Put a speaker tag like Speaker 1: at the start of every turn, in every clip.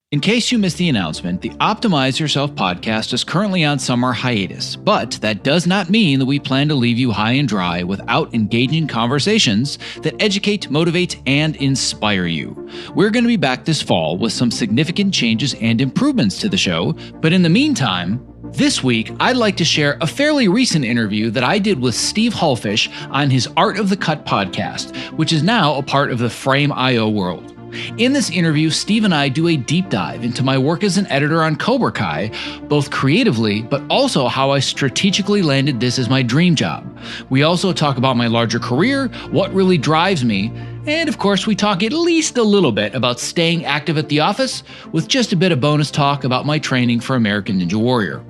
Speaker 1: In case you missed the announcement, the Optimize Yourself podcast is currently on summer hiatus, but that does not mean that we plan to leave you high and dry without engaging conversations that educate, motivate, and inspire you. We're going to be back this fall with some significant changes and improvements to the show, but in the meantime, this week, I'd like to share a fairly recent interview that I did with Steve Hulfish on his Art of the Cut podcast, which is now a part of the Frame.io world. In this interview, Steve and I do a deep dive into my work as an editor on Cobra Kai, both creatively, but also how I strategically landed this as my dream job. We also talk about my larger career, what really drives me, and of course, we talk at least a little bit about staying active at the office, with just a bit of bonus talk about my training for American Ninja Warrior.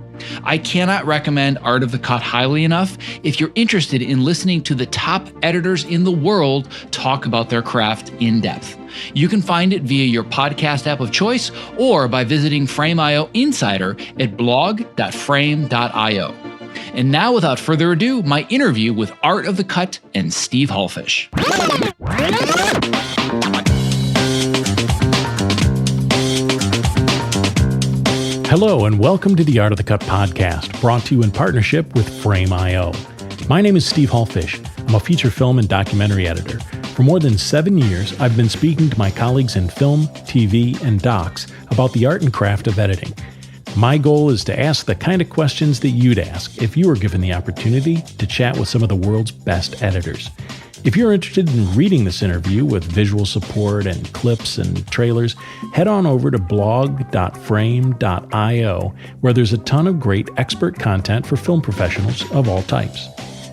Speaker 1: I cannot recommend Art of the Cut highly enough if you're interested in listening to the top editors in the world talk about their craft in depth. You can find it via your podcast app of choice or by visiting Frame.io Insider at blog.frame.io. And now, without further ado, my interview with Art of the Cut and Steve Hulfish.
Speaker 2: Hello and welcome to the Art of the Cut podcast, brought to you in partnership with Frame.io. My name is Steve Hulfish. I'm a feature film and documentary editor. For more than 7 years, I've been speaking to my colleagues in film, TV, and docs about the art and craft of editing. My goal is to ask the kind of questions that you'd ask if you were given the opportunity to chat with some of the world's best editors. If you're interested in reading this interview with visual support and clips and trailers, head on over to blog.frame.io, where there's a ton of great expert content for film professionals of all types.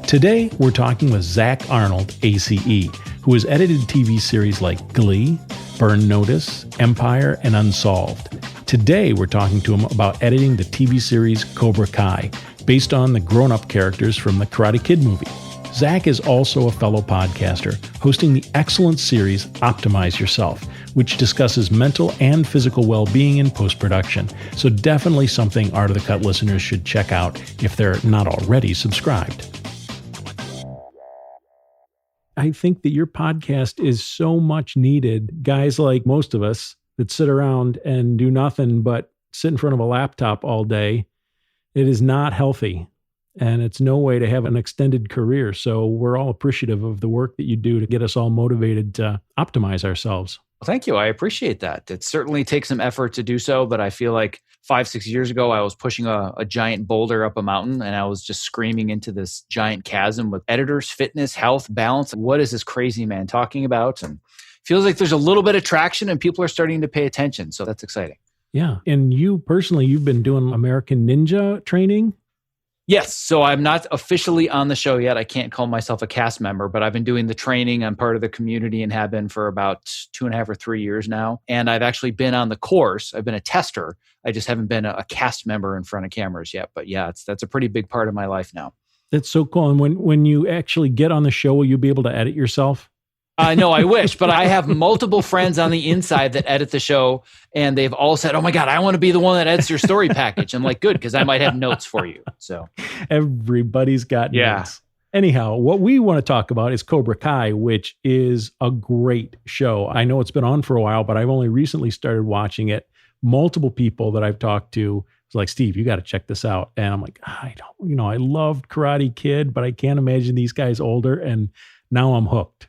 Speaker 2: Today, we're talking with Zack Arnold, ACE, who has edited TV series like Glee, Burn Notice, Empire, and Unsolved. Today, we're talking to him about editing the TV series Cobra Kai, based on the grown-up characters from the Karate Kid movie. Zack is also a fellow podcaster, hosting the excellent series Optimize Yourself, which discusses mental and physical well-being in post-production. So definitely something Art of the Cut listeners should check out if they're not already subscribed. I think that your podcast is so much needed. Guys like most of us that sit around and do nothing but sit in front of a laptop all day, it is not healthy. And it's no way to have an extended career. So we're all appreciative of the work that you do to get us all motivated to optimize ourselves.
Speaker 1: Well, thank you. I appreciate that. It certainly takes some effort to do so, but I feel like 5-6 years ago, I was pushing a giant boulder up a mountain and I was just screaming into this giant chasm with editors, fitness, health, balance. What is this crazy man talking about? And feels like there's a little bit of traction and people are starting to pay attention. So that's exciting.
Speaker 2: Yeah. And you personally, you've been doing American Ninja training?
Speaker 1: Yes. So I'm not officially on the show yet. I can't call myself a cast member, but I've been doing the training. I'm part of the community and have been for about 2.5 or 3 years now. And I've actually been on the course. I've been a tester. I just haven't been a cast member in front of cameras yet. But yeah, that's a pretty big part of my life now.
Speaker 2: That's so cool. And when you actually get on the show, will you be able to edit yourself?
Speaker 1: No, I wish, but I have multiple friends on the inside that edit the show, and they've all said, "Oh my God, I want to be the one that edits your story package." I'm like, "Good, because I might have notes for you." So
Speaker 2: everybody's got notes. Anyhow, what we want to talk about is Cobra Kai, which is a great show. I know it's been on for a while, but I've only recently started watching it. Multiple people that I've talked to was like, "Steve, you got to check this out." And I'm like, I loved Karate Kid, but I can't imagine these guys older, and now I'm hooked.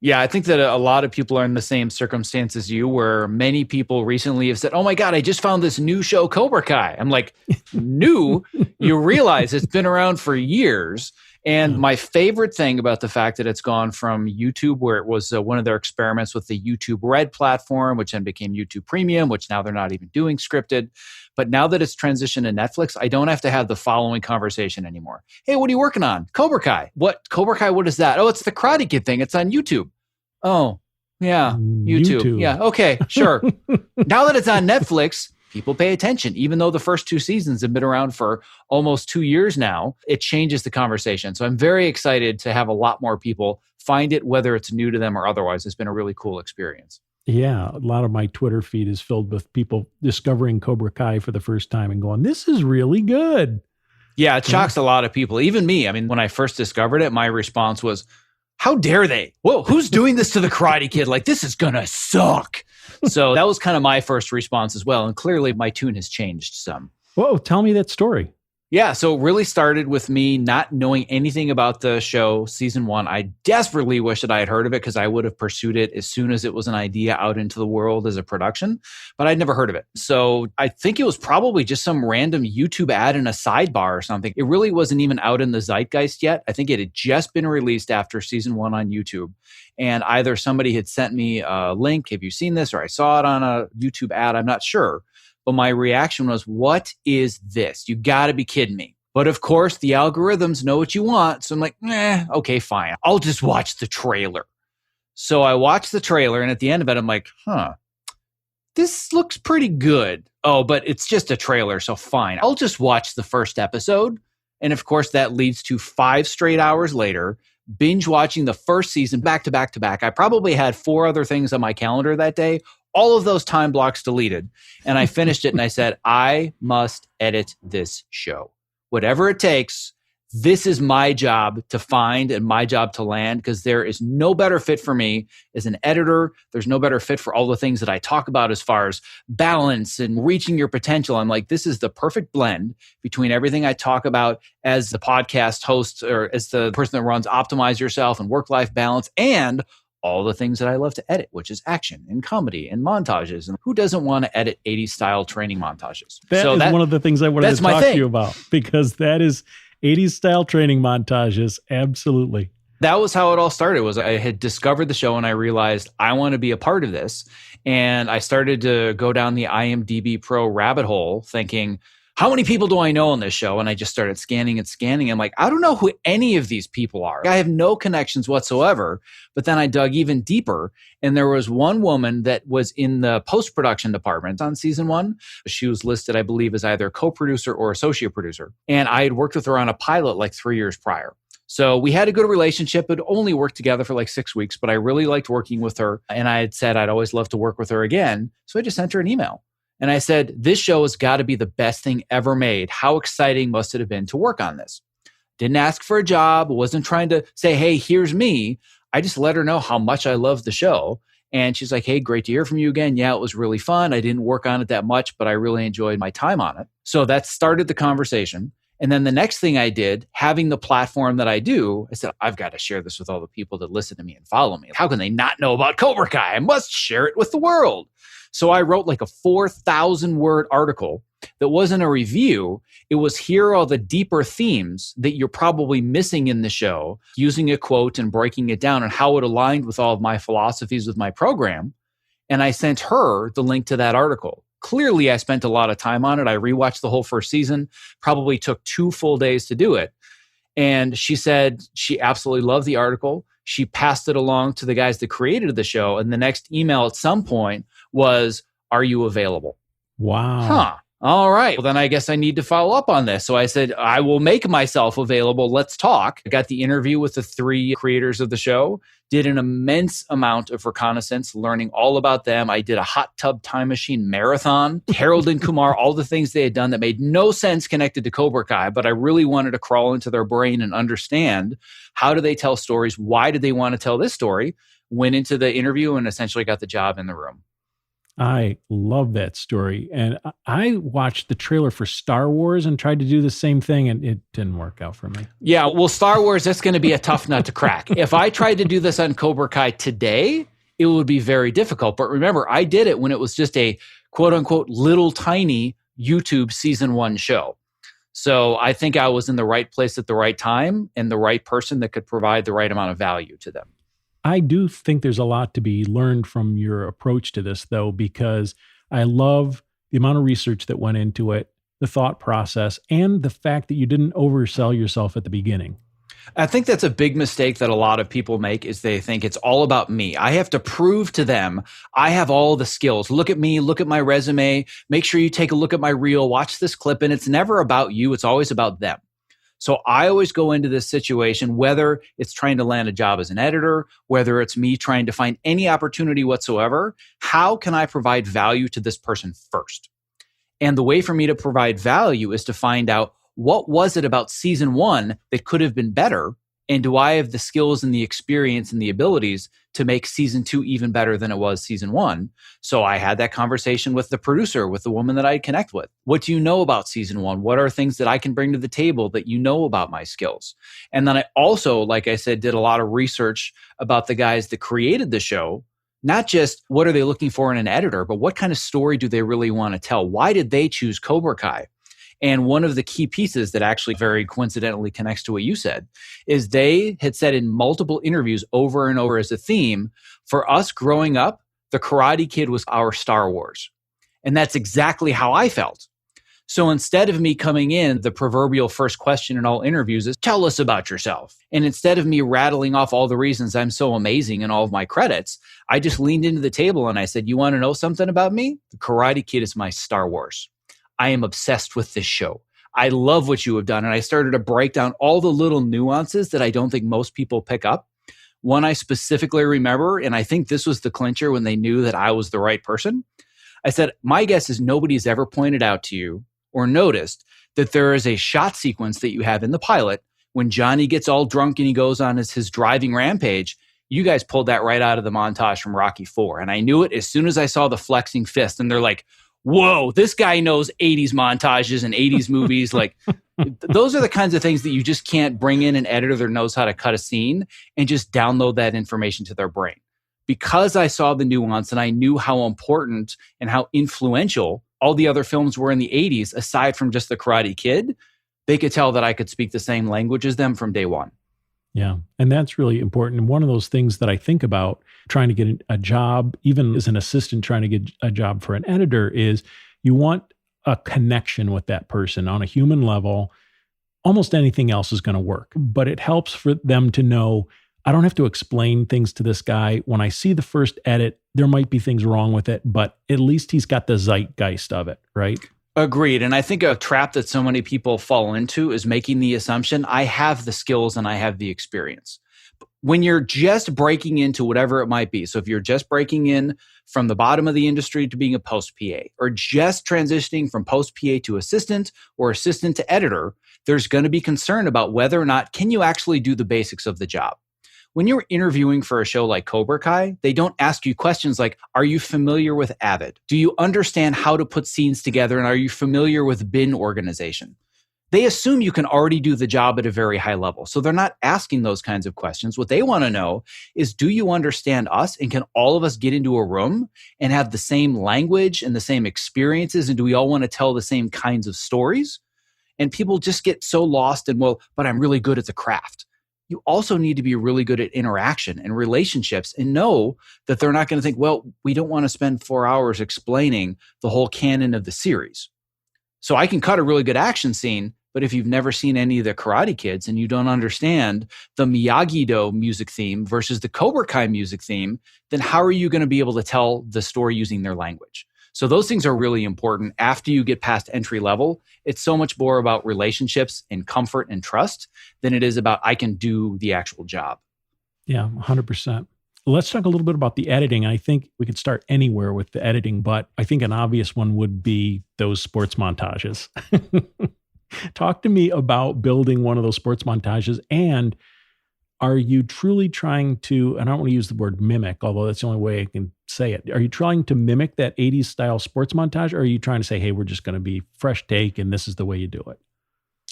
Speaker 1: Yeah, I think that a lot of people are in the same circumstance as you, where many people recently have said, "Oh my God, I just found this new show, Cobra Kai." I'm like, new? You realize it's been around for years. And my favorite thing about the fact that it's gone from YouTube, where it was one of their experiments with the YouTube Red platform, which then became YouTube Premium, which now they're not even doing scripted. But now that it's transitioned to Netflix, I don't have to have the following conversation anymore. "Hey, what are you working on?" "Cobra Kai." "What? Cobra Kai? What is that?" "Oh, it's the Karate Kid thing. It's on YouTube." "Oh, yeah, YouTube. Yeah, okay, sure." Now that it's on Netflix, people pay attention. Even though the first 2 seasons have been around for almost 2 years now, it changes the conversation. So I'm very excited to have a lot more people find it, whether it's new to them or otherwise. It's been a really cool experience.
Speaker 2: Yeah, a lot of my Twitter feed is filled with people discovering Cobra Kai for the first time and going, "This is really good."
Speaker 1: Yeah, it shocks a lot of people, even me. I mean, when I first discovered it, my response was, "How dare they? Whoa, who's doing this to the Karate Kid? Like, this is going to suck." So that was kind of my first response as well. And clearly my tune has changed some.
Speaker 2: Whoa, tell me that story.
Speaker 1: Yeah, so it really started with me not knowing anything about the show, season 1. I desperately wish that I had heard of it because I would have pursued it as soon as it was an idea out into the world as a production, but I'd never heard of it. So I think it was probably just some random YouTube ad in a sidebar or something. It really wasn't even out in the zeitgeist yet. I think it had just been released after season 1 on YouTube. And either somebody had sent me a link, have you seen this? Or I saw it on a YouTube ad, I'm not sure. But my reaction was, what is this? You got to be kidding me. But of course, the algorithms know what you want. So I'm like, okay, fine. I'll just watch the trailer. So I watched the trailer, and at the end of it, I'm like, this looks pretty good. Oh, but it's just a trailer, so fine. I'll just watch the first episode. And of course, that leads to 5 straight hours later, binge watching the first season back to back to back. I probably had 4 other things on my calendar that day. All of those time blocks deleted. And I finished it and I said, I must edit this show. Whatever it takes, this is my job to find and my job to land, because there is no better fit for me as an editor. There's no better fit for all the things that I talk about as far as balance and reaching your potential. I'm like, this is the perfect blend between everything I talk about as the podcast host or as the person that runs Optimize Yourself and work-life balance, and all the things that I love to edit, which is action and comedy and montages. And who doesn't want to edit 80s style training montages?
Speaker 2: That is one of the things I wanted to talk to you about, because that is 80s style training montages. Absolutely.
Speaker 1: That was how it all started. Was I had discovered the show and I realized I want to be a part of this. And I started to go down the IMDb Pro rabbit hole thinking, how many people do I know on this show? And I just started scanning and scanning. I'm like, I don't know who any of these people are. I have no connections whatsoever. But then I dug even deeper. And there was one woman that was in the post-production department on season 1. She was listed, I believe, as either co-producer or associate producer. And I had worked with her on a pilot like 3 years prior. So we had a good relationship. It only worked together for like 6 weeks, but I really liked working with her. And I had said I'd always love to work with her again. So I just sent her an email. And I said, this show has got to be the best thing ever made. How exciting must it have been to work on this? Didn't ask for a job. Wasn't trying to say, hey, here's me. I just let her know how much I love the show. And she's like, hey, great to hear from you again. Yeah, it was really fun. I didn't work on it that much, but I really enjoyed my time on it. So that started the conversation. And then the next thing I did, having the platform that I do, I said, I've got to share this with all the people that listen to me and follow me. How can they not know about Cobra Kai? I must share it with the world. So I wrote like a 4,000 word article that wasn't a review. It was, here are all the deeper themes that you're probably missing in the show, using a quote and breaking it down and how it aligned with all of my philosophies with my program. And I sent her the link to that article. Clearly, I spent a lot of time on it. I rewatched the whole first season, probably took 2 full days to do it. And she said she absolutely loved the article. She passed it along to the guys that created the show. And the next email at some point was, are you available?
Speaker 2: Wow.
Speaker 1: All right. Well, then I guess I need to follow up on this. So I said, I will make myself available. Let's talk. I got the interview with the 3 creators of the show, did an immense amount of reconnaissance, learning all about them. I did a hot tub time machine marathon, Harold and Kumar, all the things they had done that made no sense connected to Cobra Kai, but I really wanted to crawl into their brain and understand, how do they tell stories? Why did they want to tell this story? Went into the interview and essentially got the job in the room.
Speaker 2: I love that story. And I watched the trailer for Star Wars and tried to do the same thing, and it didn't work out for me.
Speaker 1: Yeah, well, Star Wars, that's going to be a tough nut to crack. If I tried to do this on Cobra Kai today, it would be very difficult. But remember, I did it when it was just a quote unquote little tiny YouTube season 1 show. So I think I was in the right place at the right time and the right person that could provide the right amount of value to them.
Speaker 2: I do think there's a lot to be learned from your approach to this, though, because I love the amount of research that went into it, the thought process, and the fact that you didn't oversell yourself at the beginning.
Speaker 1: I think that's a big mistake that a lot of people make, is they think it's all about me. I have to prove to them I have all the skills. Look at me, look at my resume, make sure you take a look at my reel, watch this clip, and it's never about you. It's always about them. So I always go into this situation, whether it's trying to land a job as an editor, whether it's me trying to find any opportunity whatsoever, how can I provide value to this person first? And the way for me to provide value is to find out, what was it about season 1 that could have been better? And do I have the skills and the experience and the abilities to make season 2 even better than it was season 1? So I had that conversation with the producer, with the woman that I connect with. What do you know about season 1? What are things that I can bring to the table that you know about my skills? And then I also, like I said, did a lot of research about the guys that created the show. Not just what are they looking for in an editor, but what kind of story do they really want to tell? Why did they choose Cobra Kai? And one of the key pieces that actually very coincidentally connects to what you said is they had said in multiple interviews over and over as a theme, for us growing up, the Karate Kid was our Star Wars. And that's exactly how I felt. So instead of me coming in, the proverbial first question in all interviews is, tell us about yourself. And instead of me rattling off all the reasons I'm so amazing in all of my credits, I just leaned into the table and I said, you want to know something about me? The Karate Kid is my Star Wars. I am obsessed with this show. I love what you have done. And I started to break down all the little nuances that I don't think most people pick up. One I specifically remember, and I think this was the clincher when they knew that I was the right person. I said, my guess is nobody's ever pointed out to you or noticed that there is a shot sequence that you have in the pilot when Johnny gets all drunk and he goes on his driving rampage. You guys pulled that right out of the montage from Rocky IV. And I knew it as soon as I saw the flexing fist. And they're like, whoa, this guy knows 80s montages and 80s movies. Like, those are the kinds of things that you just can't bring in an editor that knows how to cut a scene and just download that information to their brain. Because I saw the nuance and I knew how important and how influential all the other films were in the 80s, aside from just The Karate Kid, they could tell that I could speak the same language as them from day one.
Speaker 2: Yeah. And that's really important. And one of those things that I think about trying to get a job, even as an assistant trying to get a job for an editor, is you want a connection with that person on a human level. Almost anything else is going to work, but it helps for them to know, I don't have to explain things to this guy. When I see the first edit, there might be things wrong with it, but at least he's got the zeitgeist of it, right?
Speaker 1: Agreed. And I think a trap that so many people fall into is making the assumption, I have the skills and I have the experience. When you're just breaking into whatever it might be, so if you're just breaking in from the bottom of the industry to being a post PA, or just transitioning from post PA to assistant or assistant to editor, there's going to be concern about whether or not can you actually do the basics of the job. When you're interviewing for a show like Cobra Kai, they don't ask you questions like, are you familiar with Avid? Do you understand how to put scenes together? And are you familiar with bin organization? They assume you can already do the job at a very high level. So they're not asking those kinds of questions. What they want to know is, do you understand us? And can all of us get into a room and have the same language and the same experiences? And do we all want to tell the same kinds of stories? And people just get so lost in, well, but I'm really good at the craft. You also need to be really good at interaction and relationships and know that they're not going to think, well, we don't want to spend 4 hours explaining the whole canon of the series. So I can cut a really good action scene, but if you've never seen any of the Karate Kids and you don't understand the Miyagi-Do music theme versus the Cobra Kai music theme, then how are you going to be able to tell the story using their language? So those things are really important. After you get past entry level, it's so much more about relationships and comfort and trust than it is about I can do the actual job.
Speaker 2: Yeah, 100%. Let's talk a little bit about the editing. I think we could start anywhere with the editing, but I think an obvious one would be those sports montages. Talk to me about building one of those sports montages. And are you truly trying to, and I don't want to use the word mimic, although that's the only way I can say it. Are you trying to mimic that 80s style sports montage? Or are you trying to say, hey, we're just going to be fresh take and this is the way you do it?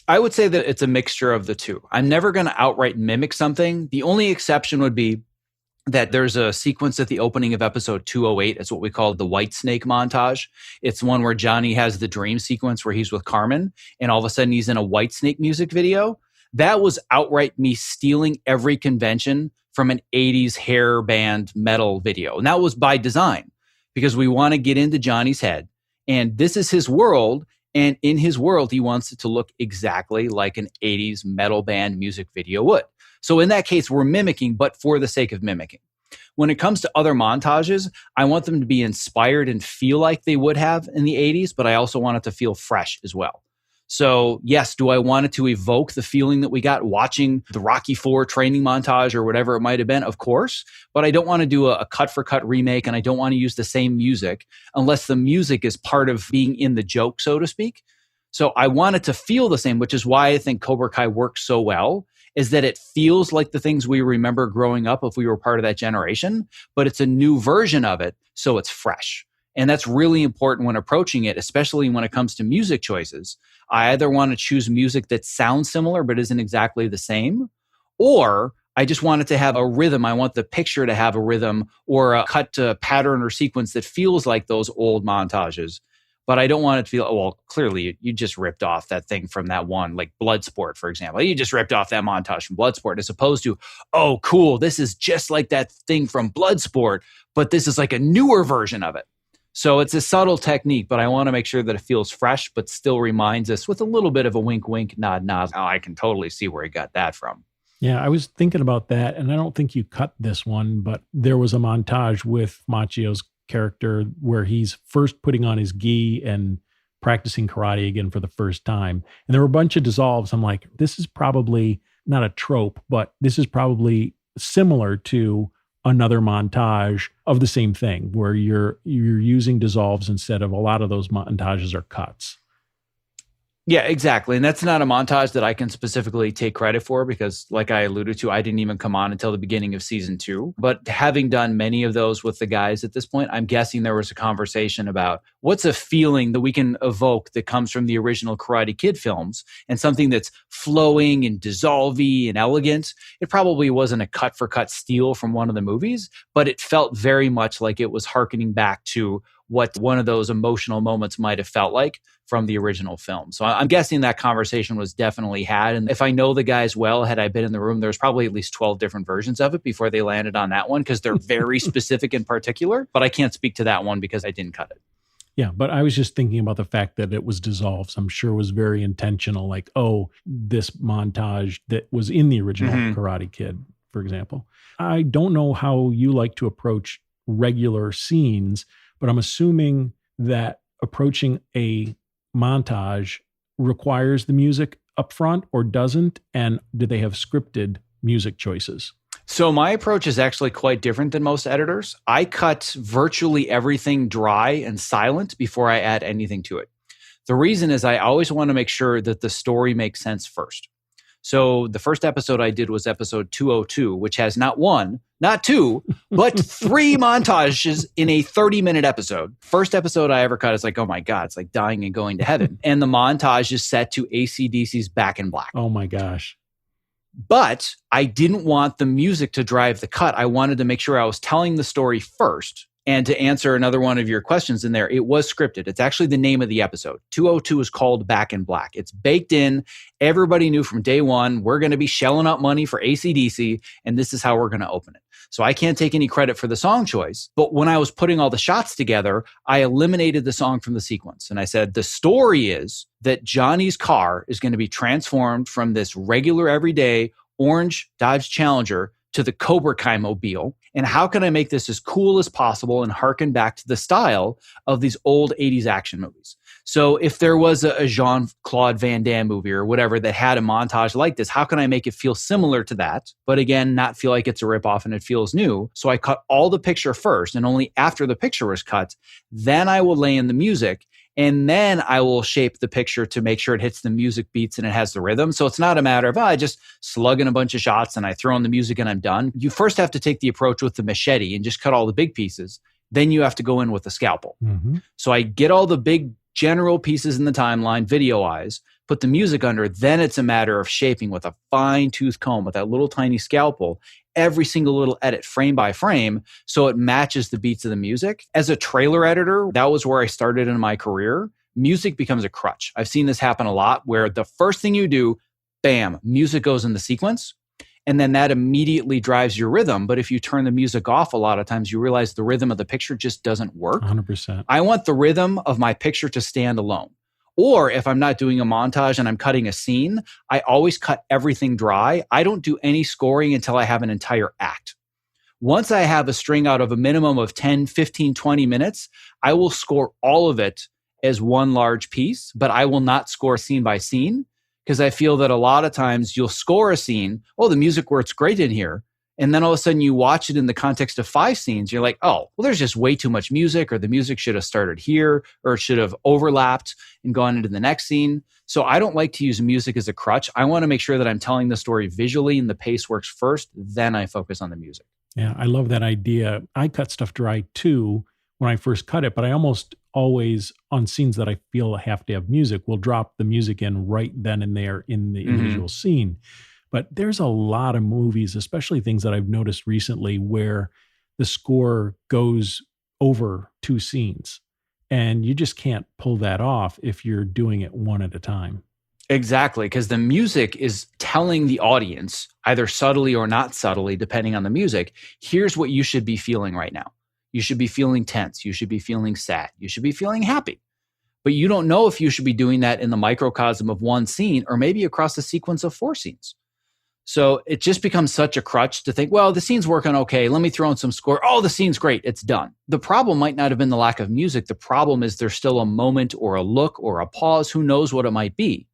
Speaker 1: I would say that it's a mixture of the two. I'm never going to outright mimic something. The only exception would be that there's a sequence at the opening of episode 208. It's what we call the White Snake montage. It's one where Johnny has the dream sequence where he's with Carmen and all of a sudden he's in a White Snake music video. That was outright me stealing every convention from an 80s hair band metal video. And that was by design because we want to get into Johnny's head. And this is his world. And in his world, he wants it to look exactly like an 80s metal band music video would. So in that case, we're mimicking, but for the sake of mimicking. When it comes to other montages, I want them to be inspired and feel like they would have in the 80s, but I also want it to feel fresh as well. So yes, do I want it to evoke the feeling that we got watching the Rocky IV training montage or whatever it might have been? Of course, but I don't want to do a cut-for-cut remake and I don't want to use the same music unless the music is part of being in the joke, so to speak. So I want it to feel the same, which is why I think Cobra Kai works so well. is that it feels like the things we remember growing up if we were part of that generation, but it's a new version of it, so it's fresh. And that's really important when approaching it, especially when it comes to music choices. I either want to choose music that sounds similar but isn't exactly the same, or I just want it to have a rhythm. I want the picture to have a rhythm or a cut to pattern or sequence that feels like those old montages. But I don't want it to feel, well, clearly you just ripped off that thing from that one, like Bloodsport, for example. You just ripped off that montage from Bloodsport, as opposed to, oh, cool, this is just like that thing from Bloodsport, but this is like a newer version of it. So it's a subtle technique, but I want to make sure that it feels fresh, but still reminds us with a little bit of a wink, wink, nod, nod. Oh, I can totally see where he got that from.
Speaker 2: Yeah, I was thinking about that, and I don't think you cut this one, but there was a montage with Machio's character where he's first putting on his gi and practicing karate again for the first time. And there were a bunch of dissolves. I'm like, this is probably not a trope, but this is probably similar to another montage of the same thing where you're using dissolves instead of a lot of those montages are cuts.
Speaker 1: Yeah, exactly. And that's not a montage that I can specifically take credit for because, like I alluded to, I didn't even come on until the beginning of season 2. But having done many of those with the guys at this point, I'm guessing there was a conversation about what's a feeling that we can evoke that comes from the original Karate Kid films and something that's flowing and dissolvey and elegant. It probably wasn't a cut-for-cut steal from one of the movies, but it felt very much like it was hearkening back to what one of those emotional moments might have felt like from the original film. So I'm guessing that conversation was definitely had. And if I know the guys well, had I been in the room, there's probably at least 12 different versions of it before they landed on that one because they're very specific and particular. But I can't speak to that one because I didn't cut it.
Speaker 2: Yeah, but I was just thinking about the fact that it was dissolved. I'm sure it was very intentional. Like, oh, this montage that was in the original Karate Kid, for example. I don't know how you like to approach regular scenes, but I'm assuming that approaching a montage requires the music up front or doesn't? And do they have scripted music choices?
Speaker 1: So my approach is actually quite different than most editors. I cut virtually everything dry and silent before I add anything to it. The reason is I always want to make sure that the story makes sense first. So the first episode I did was episode 202, which has not one, not two, but 3 montages in a 30-minute episode. First episode I ever cut is like, oh my God, it's like dying and going to heaven. And the montage is set to AC/DC's Back in Black.
Speaker 2: Oh my gosh.
Speaker 1: But I didn't want the music to drive the cut. I wanted to make sure I was telling the story first. And to answer another one of your questions in there, it was scripted. It's actually the name of the episode. 202 is called Back in Black. It's baked in. Everybody knew from day one, we're going to be shelling out money for AC/DC, and this is how we're going to open it. So I can't take any credit for the song choice. But when I was putting all the shots together, I eliminated the song from the sequence. And I said, the story is that Johnny's car is going to be transformed from this regular everyday orange Dodge Challenger to the Cobra Kai mobile. And how can I make this as cool as possible and harken back to the style of these old 80s action movies? So if there was a Jean-Claude Van Damme movie or whatever that had a montage like this, how can I make it feel similar to that? But again, not feel like it's a ripoff and it feels new. So I cut all the picture first, and only after the picture was cut, then I will lay in the music. And then I will shape the picture to make sure it hits the music beats and it has the rhythm. So it's not a matter of, I just slug in a bunch of shots and I throw in the music and I'm done. You first have to take the approach with the machete and just cut all the big pieces. Then you have to go in with the scalpel. So I get all the big general pieces in the timeline, video-wise, put the music under. Then it's a matter of shaping with a fine-tooth comb with that little tiny scalpel every single little edit frame by frame so it matches the beats of the music. As a trailer editor, that was where I started in my career. Music becomes a crutch. I've seen this happen a lot where the first thing you do, bam, music goes in the sequence. And then that immediately drives your rhythm. But if you turn the music off, a lot of times you realize the rhythm of the picture just doesn't work.
Speaker 2: 100%.
Speaker 1: I want the rhythm of my picture to stand alone. Or if I'm not doing a montage and I'm cutting a scene, I always cut everything dry. I don't do any scoring until I have an entire act. Once I have a string out of a minimum of 10, 15, 20 minutes, I will score all of it as one large piece, but I will not score scene by scene because I feel that a lot of times you'll score a scene, oh, the music works great in here. And then all of a sudden you watch it in the context of 5 scenes. You're like, oh, well, there's just way too much music, or the music should have started here, or it should have overlapped and gone into the next scene. So I don't like to use music as a crutch. I want to make sure that I'm telling the story visually and the pace works first. Then I focus on the music.
Speaker 2: Yeah, I love that idea. I cut stuff dry too when I first cut it, but I almost always, on scenes that I feel have to have music, will drop the music in right then and there in the individual scene. But there's a lot of movies, especially things that I've noticed recently, where the score goes over 2 scenes and you just can't pull that off if you're doing it one at a time.
Speaker 1: Exactly, because the music is telling the audience, either subtly or not subtly, depending on the music, here's what you should be feeling right now. You should be feeling tense. You should be feeling sad. You should be feeling happy. But you don't know if you should be doing that in the microcosm of one scene or maybe across a sequence of 4 scenes. So it just becomes such a crutch to think, well, the scene's working okay. Let me throw in some score. Oh, the scene's great. It's done. The problem might not have been the lack of music. The problem is there's still a moment or a look or a pause. Who knows what it might be?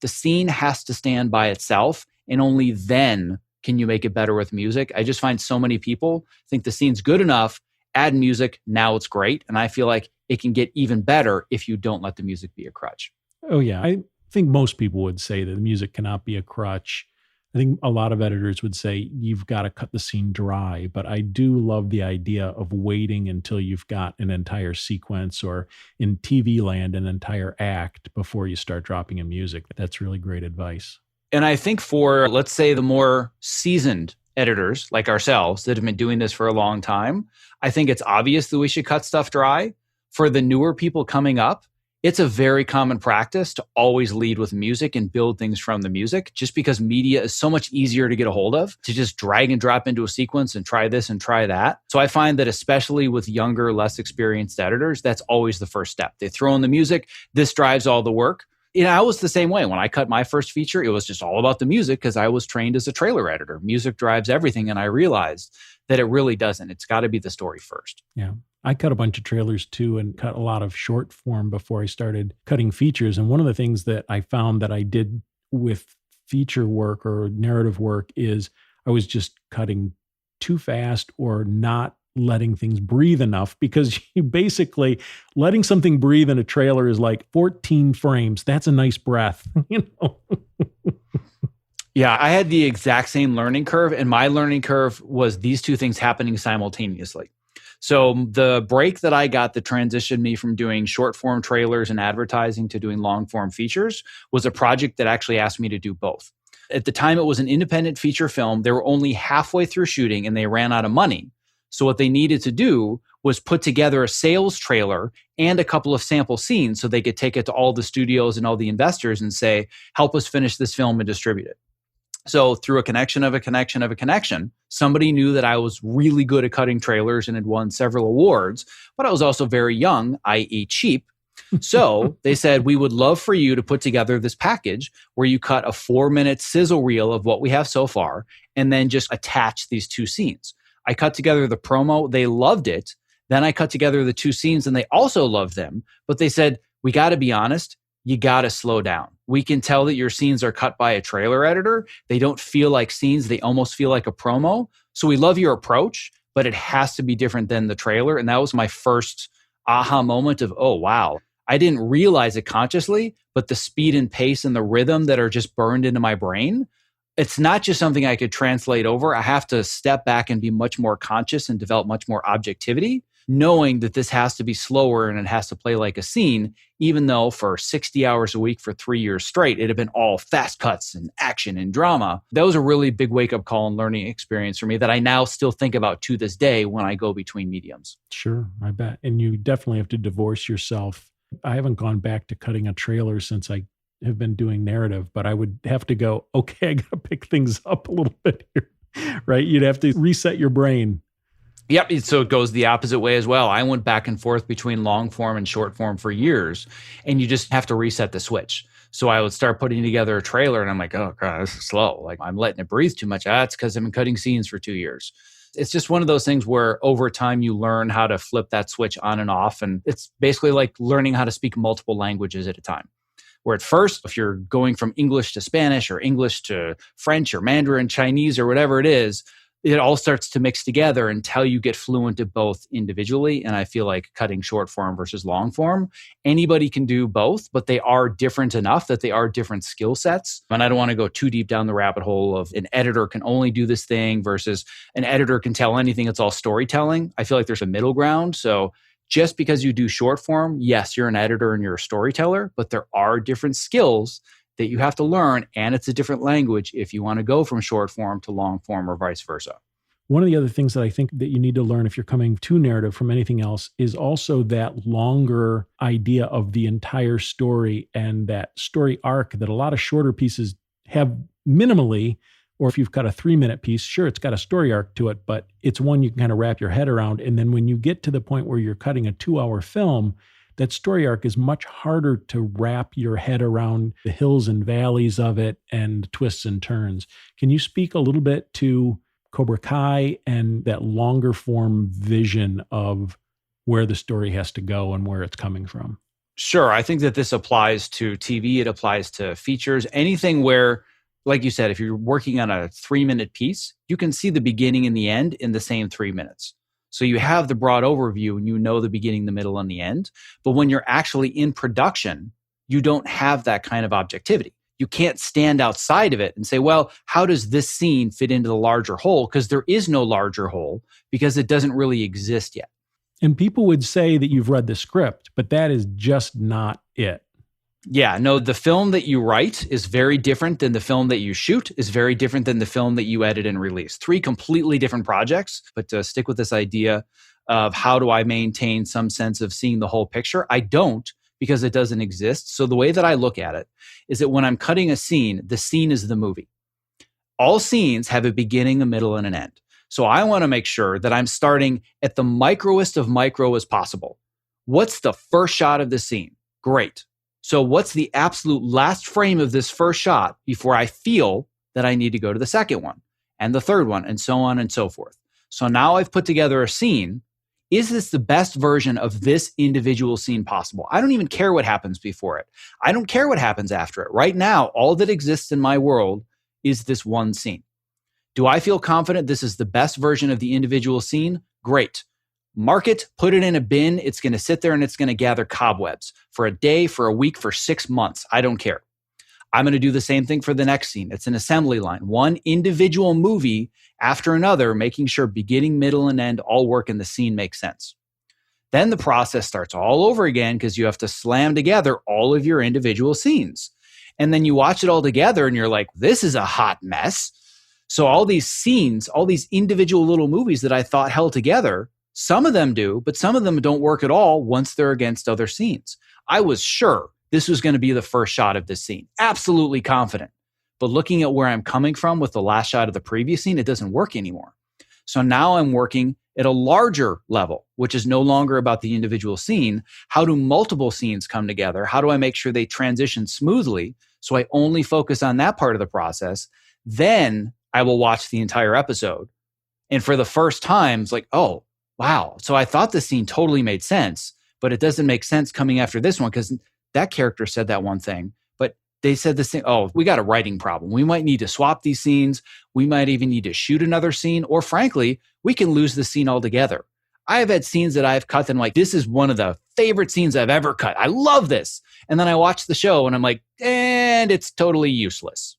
Speaker 1: The scene has to stand by itself, and only then can you make it better with music. I just find so many people think the scene's good enough, add music, now it's great. And I feel like it can get even better if you don't let the music be a crutch.
Speaker 2: Oh, yeah. I think most people would say that the music cannot be a crutch. I think a lot of editors would say you've got to cut the scene dry, but I do love the idea of waiting until you've got an entire sequence, or in TV land, an entire act before you start dropping in music. That's really great advice.
Speaker 1: And I think for, let's say, the more seasoned editors like ourselves that have been doing this for a long time, I think it's obvious that we should cut stuff dry. For the newer people coming up, it's a very common practice to always lead with music and build things from the music, just because media is so much easier to get a hold of, to just drag and drop into a sequence and try this and try that. So I find that especially with younger, less experienced editors, that's always the first step. They throw in the music. This drives all the work. I was the same way. When I cut my first feature, it was just all about the music because I was trained as a trailer editor. Music drives everything. And I realized that it really doesn't. It's got to be the story first.
Speaker 2: Yeah. I cut a bunch of trailers too, and cut a lot of short form before I started cutting features. And one of the things that I found that I did with feature work or narrative work is I was just cutting too fast or not letting things breathe enough, because you basically letting something breathe in a trailer is like 14 frames. That's a nice breath,
Speaker 1: Yeah, I had the exact same learning curve, and my learning curve was these two things happening simultaneously. So the break that I got that transitioned me from doing short form trailers and advertising to doing long form features was a project that actually asked me to do both. At the time, it was an independent feature film. They were only halfway through shooting and they ran out of money. So what they needed to do was put together a sales trailer and a couple of sample scenes so they could take it to all the studios and all the investors and say, help us finish this film and distribute it. So through a connection of a connection of a connection, somebody knew that I was really good at cutting trailers and had won several awards, but I was also very young, i.e. cheap. So they said, we would love for you to put together this package where you cut a 4-minute sizzle reel of what we have so far and then just attach these 2 scenes. I cut together the promo. They loved it. Then I cut together the 2 scenes and they also loved them. But they said, we got to be honest. You got to slow down. We can tell that your scenes are cut by a trailer editor. They don't feel like scenes. They almost feel like a promo. So we love your approach, but it has to be different than the trailer. And that was my first aha moment of, oh, wow. I didn't realize it consciously, but the speed and pace and the rhythm that are just burned into my brain, it's not just something I could translate over. I have to step back and be much more conscious and develop much more objectivity, knowing that this has to be slower and it has to play like a scene, even though for 60 hours a week for 3 years straight, it had been all fast cuts and action and drama. That was a really big wake-up call and learning experience for me that I now still think about to this day when I go between mediums.
Speaker 2: Sure, I bet. And you definitely have to divorce yourself. I haven't gone back to cutting a trailer since I have been doing narrative, but I would have to go, okay, I got to pick things up a little bit here, right? You'd have to reset your brain.
Speaker 1: Yep. So it goes the opposite way as well. I went back and forth between long form and short form for years, and you just have to reset the switch. So I would start putting together a trailer and I'm like, oh God, this is slow. Like I'm letting it breathe too much. That's because I've been cutting scenes for 2 years. It's just one of those things where over time you learn how to flip that switch on and off. And it's basically like learning how to speak multiple languages at a time. Where at first, if you're going from English to Spanish or English to French or Mandarin, Chinese or whatever it is, it all starts to mix together until you get fluent at both individually. And I feel like cutting short form versus long form, anybody can do both, but they are different enough that they are different skill sets. And I don't want to go too deep down the rabbit hole of an editor can only do this thing versus an editor can tell anything. It's all storytelling. I feel like there's a middle ground. So just because you do short form, yes, you're an editor and you're a storyteller, but there are different skills that you have to learn, and it's a different language if you want to go from short form to long form or vice versa.
Speaker 2: One of the other things that I think that you need to learn if you're coming to narrative from anything else is also that longer idea of the entire story and that story arc that a lot of shorter pieces have minimally. Or if you've got a 3-minute piece, sure, it's got a story arc to it, but it's one you can kind of wrap your head around. And then when you get to the point where you're cutting a 2-hour film, that story arc is much harder to wrap your head around the hills and valleys of it and twists and turns. Can you speak a little bit to Cobra Kai and that longer form vision of where the story has to go and where it's coming from?
Speaker 1: Sure. I think that this applies to TV. It applies to features. Anything where, like you said, if you're working on a 3-minute piece, you can see the beginning and the end in the same 3 minutes. So you have the broad overview and you know the beginning, the middle, and the end. But when you're actually in production, you don't have that kind of objectivity. You can't stand outside of it and say, well, how does this scene fit into the larger whole? Because there is no larger whole because it doesn't really exist yet.
Speaker 2: And people would say that you've read the script, but that is just not it.
Speaker 1: Yeah, no, the film that you write is very different than the film that you shoot, is very different than the film that you edit and release. 3 completely different projects, but to stick with this idea of how do I maintain some sense of seeing the whole picture? I don't, because it doesn't exist. So the way that I look at it is that when I'm cutting a scene, the scene is the movie. All scenes have a beginning, a middle, and an end. So I want to make sure that I'm starting at the microest of micro as possible. What's the first shot of the scene? Great. So what's the absolute last frame of this first shot before I feel that I need to go to the second one and the third one and so on and so forth? So now I've put together a scene. Is this the best version of this individual scene possible? I don't even care what happens before it. I don't care what happens after it. Right now, all that exists in my world is this one scene. Do I feel confident this is the best version of the individual scene? Great. Mark it, put it in a bin. It's going to sit there and it's going to gather cobwebs for a day, for a week, for 6 months. I don't care. I'm going to do the same thing for the next scene. It's an assembly line, one individual movie after another, making sure beginning, middle, and end all work and the scene makes sense. Then the process starts all over again because you have to slam together all of your individual scenes. And then you watch it all together and you're like, this is a hot mess. So all these scenes, all these individual little movies that I thought held together, some of them do, but some of them don't work at all once they're against other scenes. I was sure this was going to be the first shot of this scene. Absolutely confident. But looking at where I'm coming from with the last shot of the previous scene, it doesn't work anymore. So now I'm working at a larger level, which is no longer about the individual scene. How do multiple scenes come together? How do I make sure they transition smoothly? So I only focus on that part of the process. Then I will watch the entire episode. And for the first time, it's like, oh, wow. So I thought the scene totally made sense, but it doesn't make sense coming after this one because that character said that one thing, but they said this thing. Oh, we got a writing problem. We might need to swap these scenes. We might even need to shoot another scene, or frankly, we can lose the scene altogether. I have had scenes that I've cut and I'm like, this is one of the favorite scenes I've ever cut. I love this. And then I watch the show and I'm like, and it's totally useless.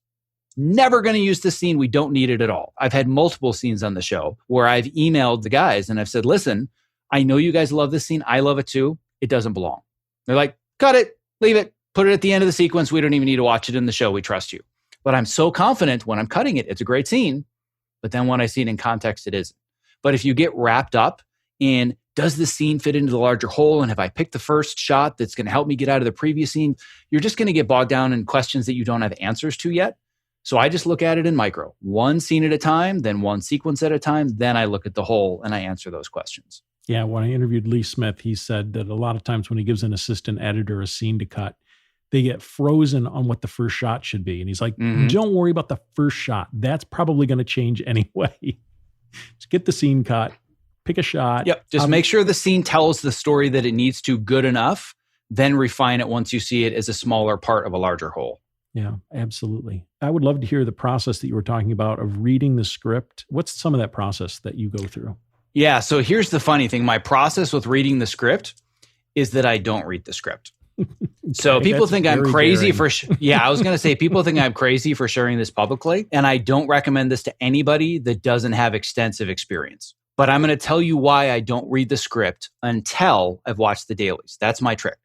Speaker 1: Never going to use this scene. We don't need it at all. I've had multiple scenes on the show where I've emailed the guys and I've said, listen, I know you guys love this scene. I love it too. It doesn't belong. They're like, cut it, leave it, put it at the end of the sequence. We don't even need to watch it in the show. We trust you. But I'm so confident when I'm cutting it, it's a great scene. But then when I see it in context, it isn't. But if you get wrapped up in, does this scene fit into the larger whole? And have I picked the first shot that's going to help me get out of the previous scene? You're just going to get bogged down in questions that you don't have answers to yet. So I just look at it in micro, one scene at a time, then one sequence at a time. Then I look at the whole and I answer those questions.
Speaker 2: Yeah, when I interviewed Lee Smith, he said that a lot of times when he gives an assistant editor a scene to cut, they get frozen on what the first shot should be. And he's like, don't worry about the first shot. That's probably going to change anyway. Just get the scene cut, pick a shot.
Speaker 1: Yep. Just make sure the scene tells the story that it needs to good enough, then refine it once you see it as a smaller part of a larger whole.
Speaker 2: Yeah, absolutely. I would love to hear the process that you were talking about of reading the script. What's some of that process that you go through?
Speaker 1: Yeah, so here's the funny thing. My process with reading the script is that I don't read the script. So people think I'm crazy for, I was going to say, people think I'm crazy for sharing this publicly. And I don't recommend this to anybody that doesn't have extensive experience. But I'm going to tell you why I don't read the script until I've watched the dailies. That's my trick.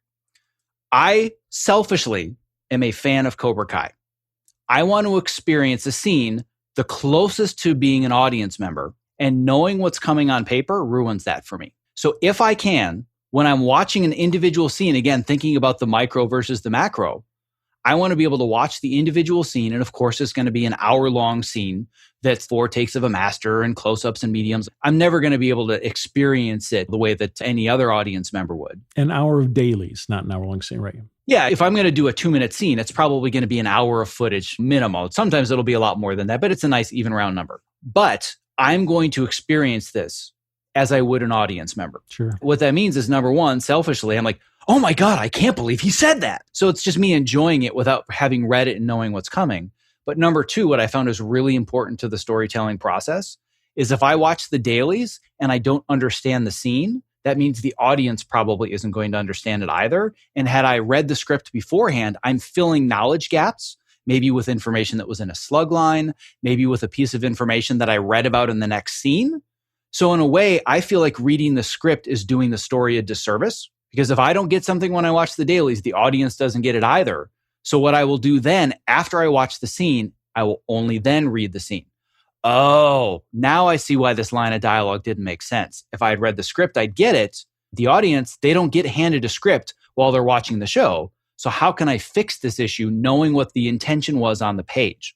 Speaker 1: I selfishly am a fan of Cobra Kai. I want to experience a scene the closest to being an audience member, and knowing what's coming on paper ruins that for me. So if I can, when I'm watching an individual scene, again, thinking about the micro versus the macro, I want to be able to watch the individual scene. And of course, it's going to be an hour-long scene that's 4 takes of a master and close-ups and mediums. I'm never going to be able to experience it the way that any other audience member would.
Speaker 2: An hour of dailies, not an hour-long scene, right?
Speaker 1: Yeah, if I'm going to do a 2-minute scene, it's probably going to be an hour of footage minimum. Sometimes it'll be a lot more than that, but it's a nice even round number. But I'm going to experience this as I would an audience member.
Speaker 2: Sure.
Speaker 1: What that means is, number one, selfishly, I'm like, oh my God, I can't believe he said that. So it's just me enjoying it without having read it and knowing what's coming. But number two, what I found is really important to the storytelling process is if I watch the dailies and I don't understand the scene, that means the audience probably isn't going to understand it either. And had I read the script beforehand, I'm filling knowledge gaps, maybe with information that was in a slug line, maybe with a piece of information that I read about in the next scene. So in a way, I feel like reading the script is doing the story a disservice, because if I don't get something when I watch the dailies, the audience doesn't get it either. So what I will do then, after I watch the scene, I will only then read the scene. Oh, now I see why this line of dialogue didn't make sense. If I had read the script, I'd get it. The audience, they don't get handed a script while they're watching the show. So how can I fix this issue knowing what the intention was on the page?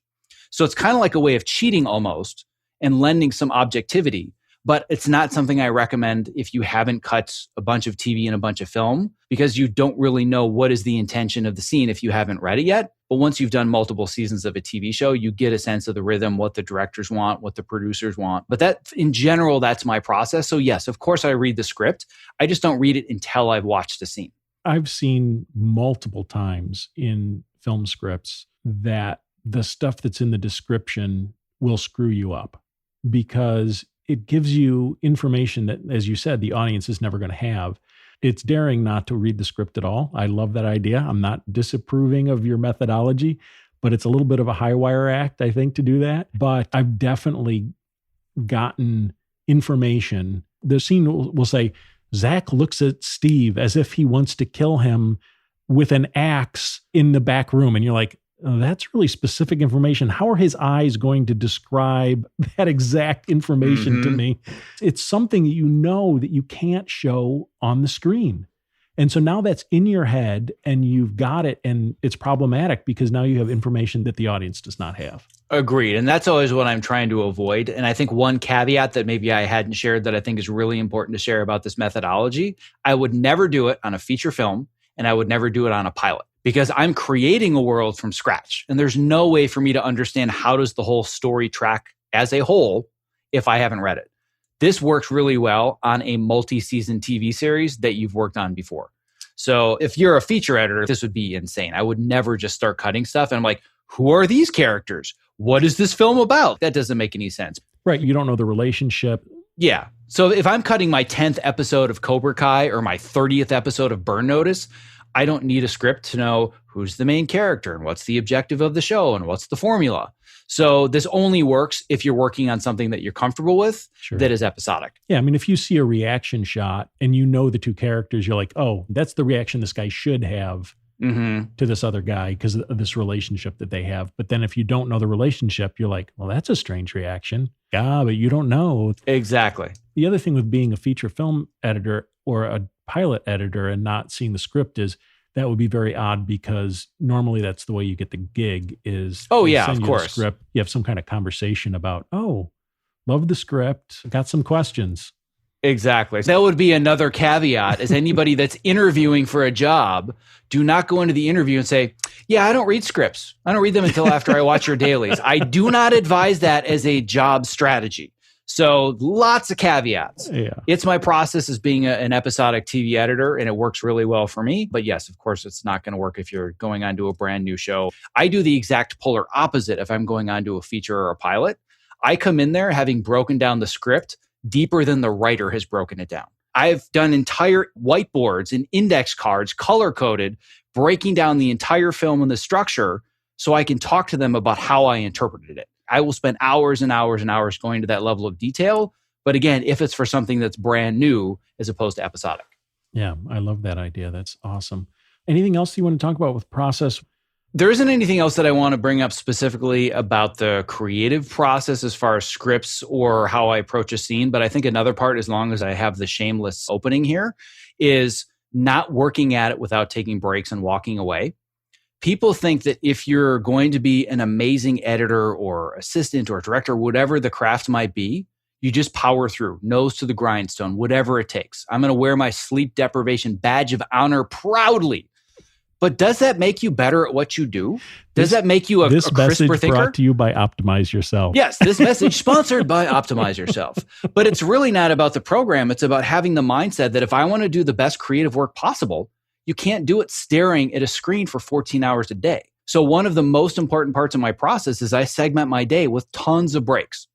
Speaker 1: So it's kind of like a way of cheating almost and lending some objectivity. But it's not something I recommend if you haven't cut a bunch of TV and a bunch of film, because you don't really know what is the intention of the scene if you haven't read it yet. But once you've done multiple seasons of a TV show, you get a sense of the rhythm, what the directors want, what the producers want. But that, in general, that's my process. So yes, of course I read the script. I just don't read it until I've watched the scene.
Speaker 2: I've seen multiple times in film scripts that the stuff that's in the description will screw you up, because it gives you information that, as you said, the audience is never going to have. It's daring not to read the script at all. I love that idea. I'm not disapproving of your methodology, but it's a little bit of a high wire act, I think, to do that. But I've definitely gotten information. The scene will say, Zack looks at Steve as if he wants to kill him with an axe in the back room. And you're like, oh, that's really specific information. How are his eyes going to describe that exact information to me? It's something that you know that you can't show on the screen. And so now that's in your head and you've got it, and it's problematic because now you have information that the audience does not have.
Speaker 1: Agreed. And that's always what I'm trying to avoid. And I think one caveat that maybe I hadn't shared that I think is really important to share about this methodology, I would never do it on a feature film, and I would never do it on a pilot, because I'm creating a world from scratch. And there's no way for me to understand how does the whole story track as a whole if I haven't read it. This works really well on a multi-season TV series that you've worked on before. So if you're a feature editor, this would be insane. I would never just start cutting stuff. And I'm like, who are these characters? What is this film about? That doesn't make any sense.
Speaker 2: Right. You don't know the relationship.
Speaker 1: Yeah. So if I'm cutting my 10th episode of Cobra Kai or my 30th episode of Burn Notice, I don't need a script to know who's the main character and what's the objective of the show and what's the formula. So this only works if you're working on something that you're comfortable with, that is episodic.
Speaker 2: Yeah. I mean, if you see a reaction shot and you know the two characters, you're like, oh, that's the reaction this guy should have to this other guy because of this relationship that they have. But then if you don't know the relationship, you're like, well, that's a strange reaction. Yeah, but you don't know.
Speaker 1: Exactly.
Speaker 2: The other thing with being a feature film editor or a pilot editor and not seeing the script is that would be very odd, because normally that's the way you get the gig is.
Speaker 1: Oh yeah, of course.
Speaker 2: Script. You have some kind of conversation about, oh, love the script. Got some questions.
Speaker 1: Exactly. That would be another caveat is anybody that's interviewing for a job, do not go into the interview and say, yeah, I don't read scripts. I don't read them until after I watch your dailies. I do not advise that as a job strategy. So lots of caveats.
Speaker 2: Yeah.
Speaker 1: It's my process as being an episodic TV editor, and it works really well for me. But yes, of course, it's not going to work if you're going on to a brand new show. I do the exact polar opposite if I'm going on to a feature or a pilot. I come in there having broken down the script deeper than the writer has broken it down. I've done entire whiteboards and index cards, color-coded, breaking down the entire film and the structure so I can talk to them about how I interpreted it. I will spend hours and hours and hours going to that level of detail. But again, if it's for something that's brand new as opposed to episodic.
Speaker 2: Yeah, I love that idea. That's awesome. Anything else you want to talk about with process?
Speaker 1: There isn't anything else that I want to bring up specifically about the creative process as far as scripts or how I approach a scene. But I think another part, as long as I have the shameless opening here, is not working at it without taking breaks and walking away. People think that if you're going to be an amazing editor or assistant or director, whatever the craft might be, you just power through, nose to the grindstone, whatever it takes. I'm going to wear my sleep deprivation badge of honor proudly. But does that make you better at what you do? Does that make you a crisper thinker? This message
Speaker 2: brought to you by Optimize Yourself.
Speaker 1: Yes, this message sponsored by Optimize Yourself. But it's really not about the program. It's about having the mindset that if I want to do the best creative work possible, you can't do it staring at a screen for 14 hours a day. So one of the most important parts of my process is I segment my day with tons of breaks.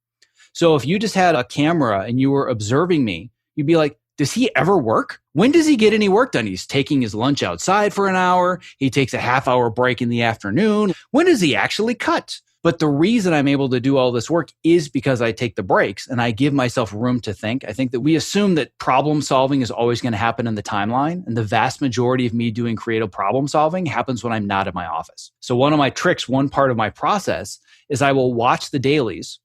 Speaker 1: So if you just had a camera and you were observing me, you'd be like, does he ever work? When does he get any work done? He's taking his lunch outside for an hour. He takes a half-hour break in the afternoon. When does he actually cut? But the reason I'm able to do all this work is because I take the breaks and I give myself room to think. I think that we assume that problem solving is always going to happen in the timeline. And the vast majority of me doing creative problem solving happens when I'm not in my office. So one of my tricks, one part of my process is I will watch the dailies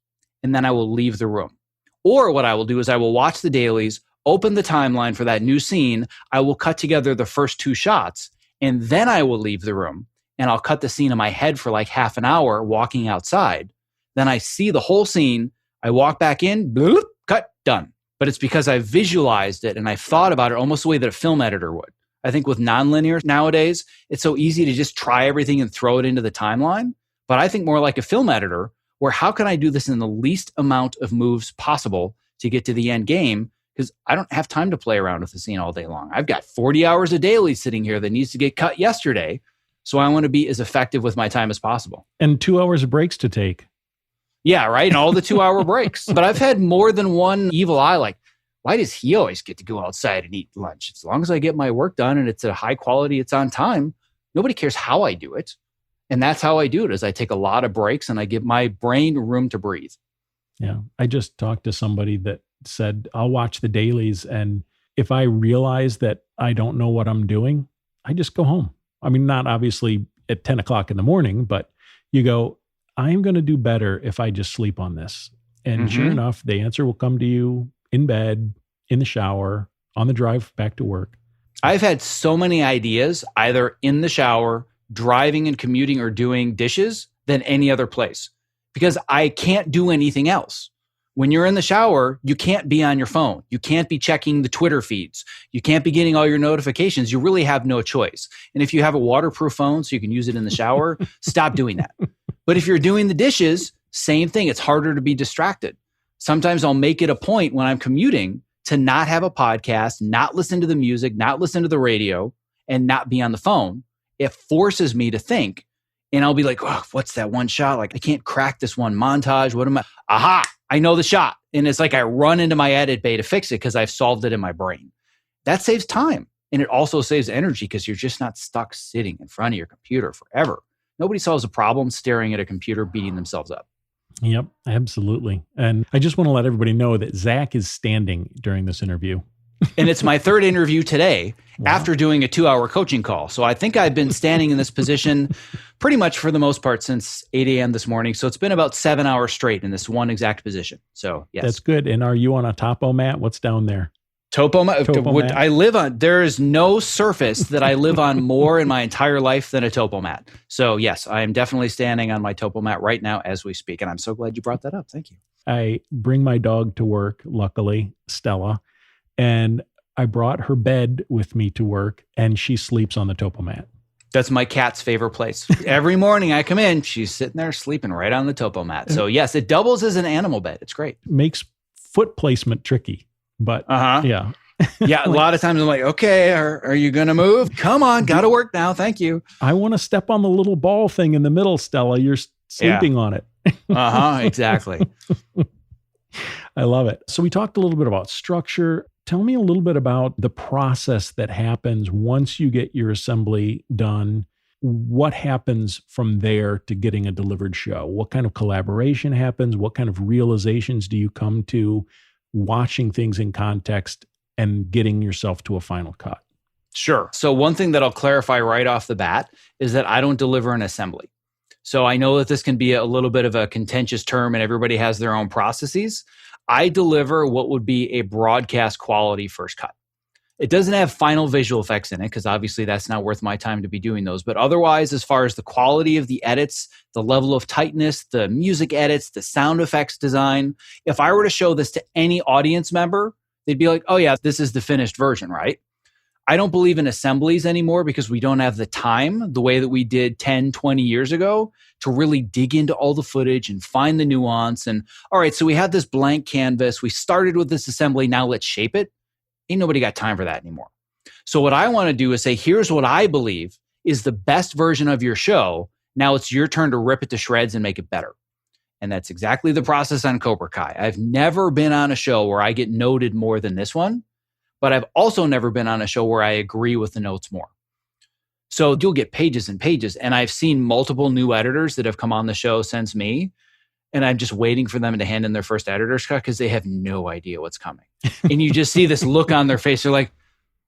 Speaker 1: and then I will leave the room. Or what I will do is I will watch the dailies, open the timeline for that new scene. I will cut together the first 2 shots and then I will leave the room. And I'll cut the scene in my head for like half an hour walking outside. Then I see the whole scene. I walk back in, bloop, cut, done. But it's because I visualized it and I thought about it almost the way that a film editor would. I think with nonlinear nowadays, it's so easy to just try everything and throw it into the timeline. But I think more like a film editor, where how can I do this in the least amount of moves possible to get to the end game? Because I don't have time to play around with the scene all day long. I've got 40 hours of daily sitting here that needs to get cut yesterday. So I want to be as effective with my time as possible.
Speaker 2: And 2 hours of breaks to take.
Speaker 1: Yeah, right? And all the 2-hour breaks. But I've had more than one evil eye like, why does he always get to go outside and eat lunch? As long as I get my work done and it's at a high quality, it's on time, nobody cares how I do it. And that's how I do it, is I take a lot of breaks and I give my brain room to breathe.
Speaker 2: Yeah. I just talked to somebody that said, I'll watch the dailies. And if I realize that I don't know what I'm doing, I just go home. I mean, not obviously at 10 o'clock in the morning, but you go, I'm going to do better if I just sleep on this. And sure enough, the answer will come to you in bed, in the shower, on the drive back to work.
Speaker 1: I've had so many ideas, either in the shower, driving and commuting, or doing dishes than any other place, because I can't do anything else. When you're in the shower, you can't be on your phone. You can't be checking the Twitter feeds. You can't be getting all your notifications. You really have no choice. And if you have a waterproof phone so you can use it in the shower, stop doing that. But if you're doing the dishes, same thing. It's harder to be distracted. Sometimes I'll make it a point when I'm commuting to not have a podcast, not listen to the music, not listen to the radio, and not be on the phone. It forces me to think. And I'll be like, oh, what's that one shot? Like, I can't crack this one montage. What am I? Aha, I know the shot. And it's like I run into my edit bay to fix it because I've solved it in my brain. That saves time. And it also saves energy because you're just not stuck sitting in front of your computer forever. Nobody solves a problem staring at a computer, beating themselves up.
Speaker 2: Yep, absolutely. And I just want to let everybody know that Zack is standing during this interview.
Speaker 1: And it's my 3rd interview today after doing a 2-hour coaching call. So I think I've been standing in this position pretty much for the most part since 8 a.m. this morning. So it's been about 7 hours straight in this one exact position. So yes.
Speaker 2: That's good. And are you on a topo mat? What's down there?
Speaker 1: Topo mat. I live on, there is no surface that I live on more in my entire life than a topo mat. So yes, I am definitely standing on my topo mat right now as we speak. And I'm so glad you brought that up. Thank you.
Speaker 2: I bring my dog to work, luckily, Stella. And I brought her bed with me to work, and she sleeps on the topo mat.
Speaker 1: That's my cat's favorite place. Every morning I come in, she's sitting there sleeping right on the topo mat. So yes, it doubles as an animal bed. It's great.
Speaker 2: Makes foot placement tricky, but yeah.
Speaker 1: Yeah, a lot of times I'm like, okay, are you going to move? Come on, got to work now. Thank you.
Speaker 2: I want to step on the little ball thing in the middle, Stella. You're sleeping on it.
Speaker 1: Exactly.
Speaker 2: I love it. So we talked a little bit about structure. Tell me a little bit about the process that happens once you get your assembly done. What happens from there to getting a delivered show? What kind of collaboration happens? What kind of realizations do you come to watching things in context and getting yourself to a final cut?
Speaker 1: Sure. So one thing that I'll clarify right off the bat is that I don't deliver an assembly. So I know that this can be a little bit of a contentious term and everybody has their own processes. I deliver what would be a broadcast quality first cut. It doesn't have final visual effects in it because obviously that's not worth my time to be doing those. But otherwise, as far as the quality of the edits, the level of tightness, the music edits, the sound effects design, if I were to show this to any audience member, they'd be like, oh yeah, this is the finished version, right? I don't believe in assemblies anymore because we don't have the time, the way that we did 10, 20 years ago, to really dig into all the footage and find the nuance. And all right, so we had this blank canvas. We started with this assembly. Now let's shape it. Ain't nobody got time for that anymore. So what I want to do is say, here's what I believe is the best version of your show. Now it's your turn to rip it to shreds and make it better. And that's exactly the process on Cobra Kai. I've never been on a show where I get noted more than this one, but I've also never been on a show where I agree with the notes more. So you'll get pages and pages. And I've seen multiple new editors that have come on the show since me. And I'm just waiting for them to hand in their first editor's cut because they have no idea what's coming. And you just see this look on their face. They're like,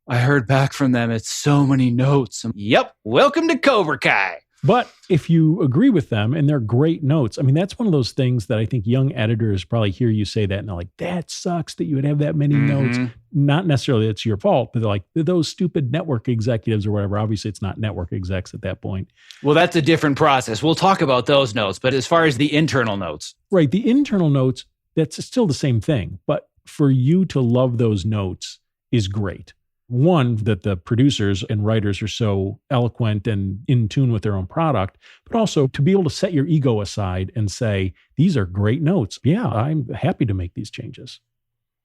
Speaker 1: I heard back from them. It's so many notes. Yep. Welcome to Cobra Kai.
Speaker 2: But if you agree with them and they're great notes, I mean, that's one of those things that I think young editors probably hear you say that and they're like, that sucks that you would have that many notes. Not necessarily it's your fault, but they're like, those stupid network executives or whatever. Obviously, it's not network execs at that point.
Speaker 1: Well, that's a different process. We'll talk about those notes. But as far as the internal notes.
Speaker 2: Right. The internal notes, that's still the same thing. But for you to love those notes is great. One, that the producers and writers are so eloquent and in tune with their own product, but also to be able to set your ego aside and say, these are great notes. Yeah, I'm happy to make these changes.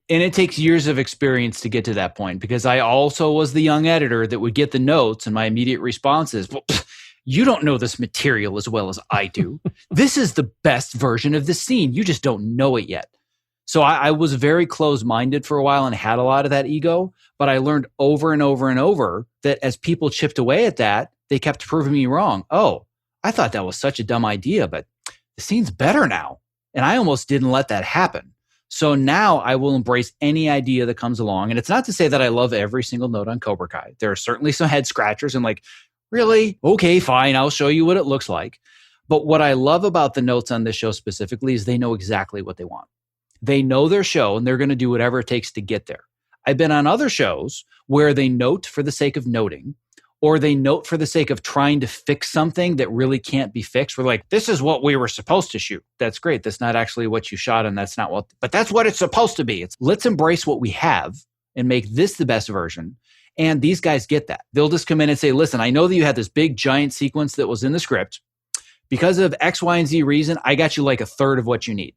Speaker 1: And it takes years of experience to get to that point because I also was the young editor that would get the notes and my immediate response is, well, you don't know this material as well as I do. This is the best version of the scene. You just don't know it yet. So I was very closed-minded for a while and had a lot of that ego, but I learned over and over and over that as people chipped away at that, they kept proving me wrong. Oh, I thought that was such a dumb idea, but the scene's better now. And I almost didn't let that happen. So now I will embrace any idea that comes along. And it's not to say that I love every single note on Cobra Kai. There are certainly some head scratchers and like, really? Okay, fine. I'll show you what it looks like. But what I love about the notes on this show specifically is they know exactly what they want. They know their show and they're going to do whatever it takes to get there. I've been on other shows where they note for the sake of noting, or they note for the sake of trying to fix something that really can't be fixed. We're like, this is what we were supposed to shoot. That's great. That's not actually what you shot and that's not what, but that's what it's supposed to be. It's let's embrace what we have and make this the best version. And these guys get that. They'll just come in and say, listen, I know that you had this big giant sequence that was in the script. Because of X, Y, and Z reason, I got you like a third of what you need.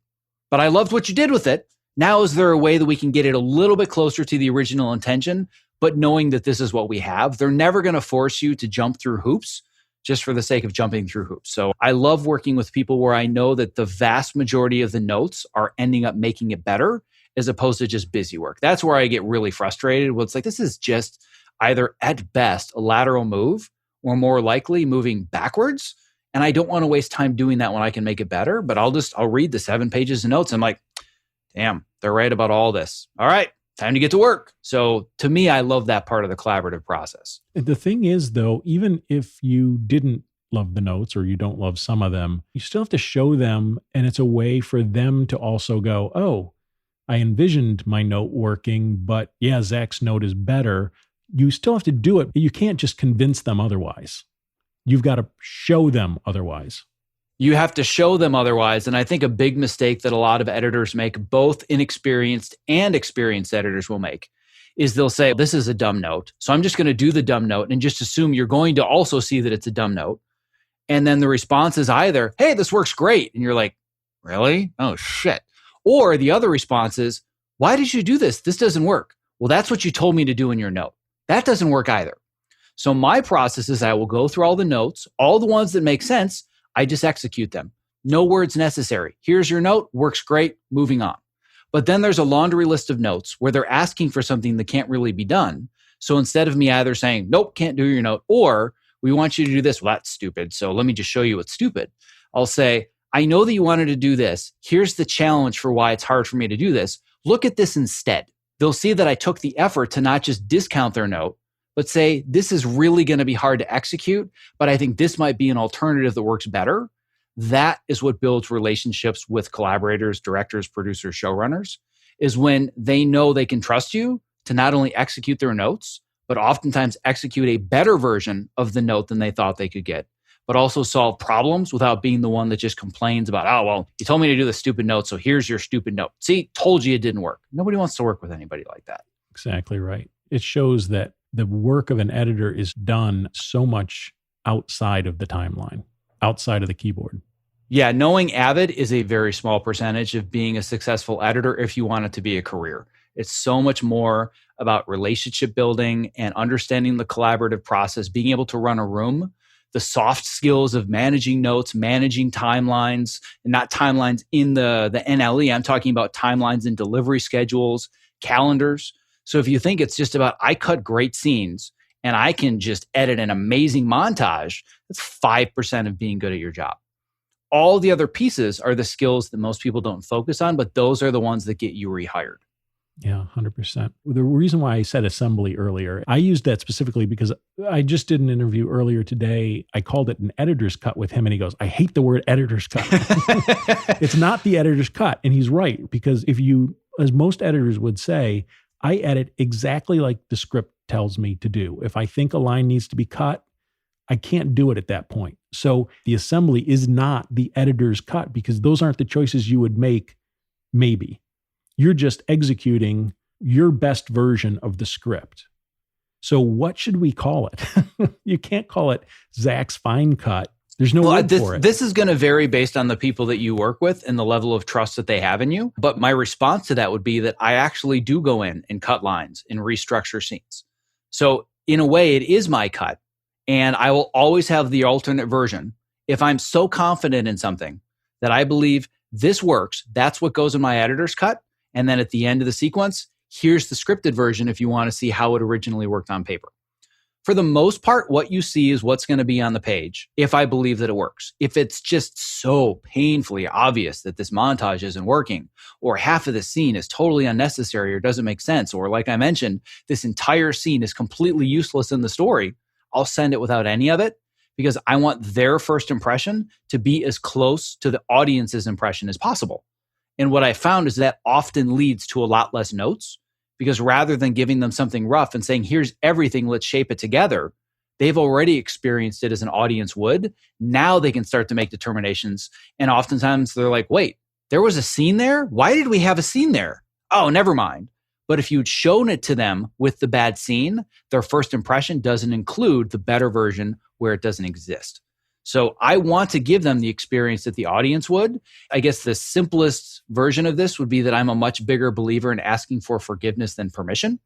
Speaker 1: But I loved what you did with it. Now, is there a way that we can get it a little bit closer to the original intention, but knowing that this is what we have? They're never going to force you to jump through hoops just for the sake of jumping through hoops. So I love working with people where I know that the vast majority of the notes are ending up making it better as opposed to just busy work. That's where I get really frustrated. Well, it's like, this is just either at best a lateral move or more likely moving backwards. And I don't want to waste time doing that when I can make it better, but I'll read the 7 pages of notes. I'm like, damn, they're right about all this. All right, time to get to work. So to me, I love that part of the collaborative process.
Speaker 2: The thing is, though, even if you didn't love the notes or you don't love some of them, you still have to show them. And it's a way for them to also go, oh, I envisioned my note working, but yeah, Zach's note is better. You still have to do it. You can't just convince them otherwise. You've got to show them otherwise.
Speaker 1: You have to show them otherwise. And I think a big mistake that a lot of editors make, both inexperienced and experienced editors will make, is they'll say, this is a dumb note. So I'm just going to do the dumb note and just assume you're going to also see that it's a dumb note. And then the response is either, hey, this works great. And you're like, really? Oh, shit. Or the other response is, Why did you do this? This doesn't work. Well, that's what you told me to do in your note. That doesn't work either. So my process is I will go through all the notes, all the ones that make sense. I just execute them. No words necessary. Here's your note. Works great. Moving on. But then there's a laundry list of notes where they're asking for something that can't really be done. So instead of me either saying, nope, can't do your note, or we want you to do this, well, that's stupid. So let me just show you what's stupid. I'll say, I know that you wanted to do this. Here's the challenge for why it's hard for me to do this. Look at this instead. They'll see that I took the effort to not just discount their note, but say, this is really going to be hard to execute, but I think this might be an alternative that works better. That is what builds relationships with collaborators, directors, producers, showrunners, is when they know they can trust you to not only execute their notes, but oftentimes execute a better version of the note than they thought they could get, but also solve problems without being the one that just complains about, oh, well, you told me to do the stupid note, so here's your stupid note. See, told you it didn't work. Nobody wants to work with anybody like that.
Speaker 2: Exactly right. It shows that the work of an editor is done so much outside of the timeline, outside of the keyboard.
Speaker 1: Yeah, knowing Avid is a very small percentage of being a successful editor if you want it to be a career. It's so much more about relationship building and understanding the collaborative process, being able to run a room, the soft skills of managing notes, managing timelines, and not timelines in the NLE. I'm talking about timelines in delivery schedules, calendars. So if you think it's just about, I cut great scenes and I can just edit an amazing montage, that's 5% of being good at your job. All the other pieces are the skills that most people don't focus on, but those are the ones that get you rehired.
Speaker 2: Yeah, 100%. The reason why I said assembly earlier, I used that specifically because I just did an interview earlier today. I called it an editor's cut with him, and he goes, I hate the word editor's cut. It's not the editor's cut. And he's right, because if you, as most editors would say, I edit exactly like the script tells me to do. If I think a line needs to be cut, I can't do it at that point. So the assembly is not the editor's cut, because those aren't the choices you would make, maybe. You're just executing your best version of the script. So what should we call it? You can't call it Zach's fine cut. There's no word for it.
Speaker 1: This is going to vary based on the people that you work with and the level of trust that they have in you. But my response to that would be that I actually do go in and cut lines and restructure scenes. So in a way, it is my cut. And I will always have the alternate version. If I'm so confident in something that I believe this works, that's what goes in my editor's cut. And then at the end of the sequence, here's the scripted version if you want to see how it originally worked on paper. For the most part, what you see is what's going to be on the page if I believe that it works. If it's just so painfully obvious that this montage isn't working, or half of the scene is totally unnecessary or doesn't make sense, or like I mentioned, this entire scene is completely useless in the story, I'll send it without any of it, because I want their first impression to be as close to the audience's impression as possible. And what I found is that often leads to a lot less notes, because rather than giving them something rough and saying, here's everything, let's shape it together, they've already experienced it as an audience would. Now they can start to make determinations. And oftentimes they're like, wait, there was a scene there? Why did we have a scene there? Oh, never mind. But if you'd shown it to them with the bad scene, their first impression doesn't include the better version where it doesn't exist. So I want to give them the experience that the audience would. I guess the simplest version of this would be that I'm a much bigger believer in asking for forgiveness than permission.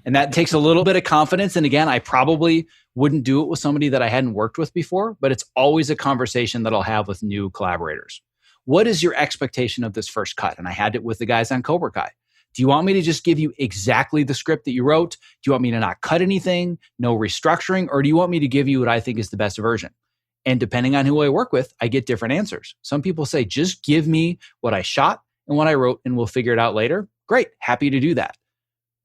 Speaker 1: And that takes a little bit of confidence. And again, I probably wouldn't do it with somebody that I hadn't worked with before, but it's always a conversation that I'll have with new collaborators. What is your expectation of this first cut? And I had it with the guys on Cobra Kai. Do you want me to just give you exactly the script that you wrote? Do you want me to not cut anything, no restructuring? Or do you want me to give you what I think is the best version? And depending on who I work with, I get different answers. Some people say, just give me what I shot and what I wrote, and we'll figure it out later. Great, happy to do that.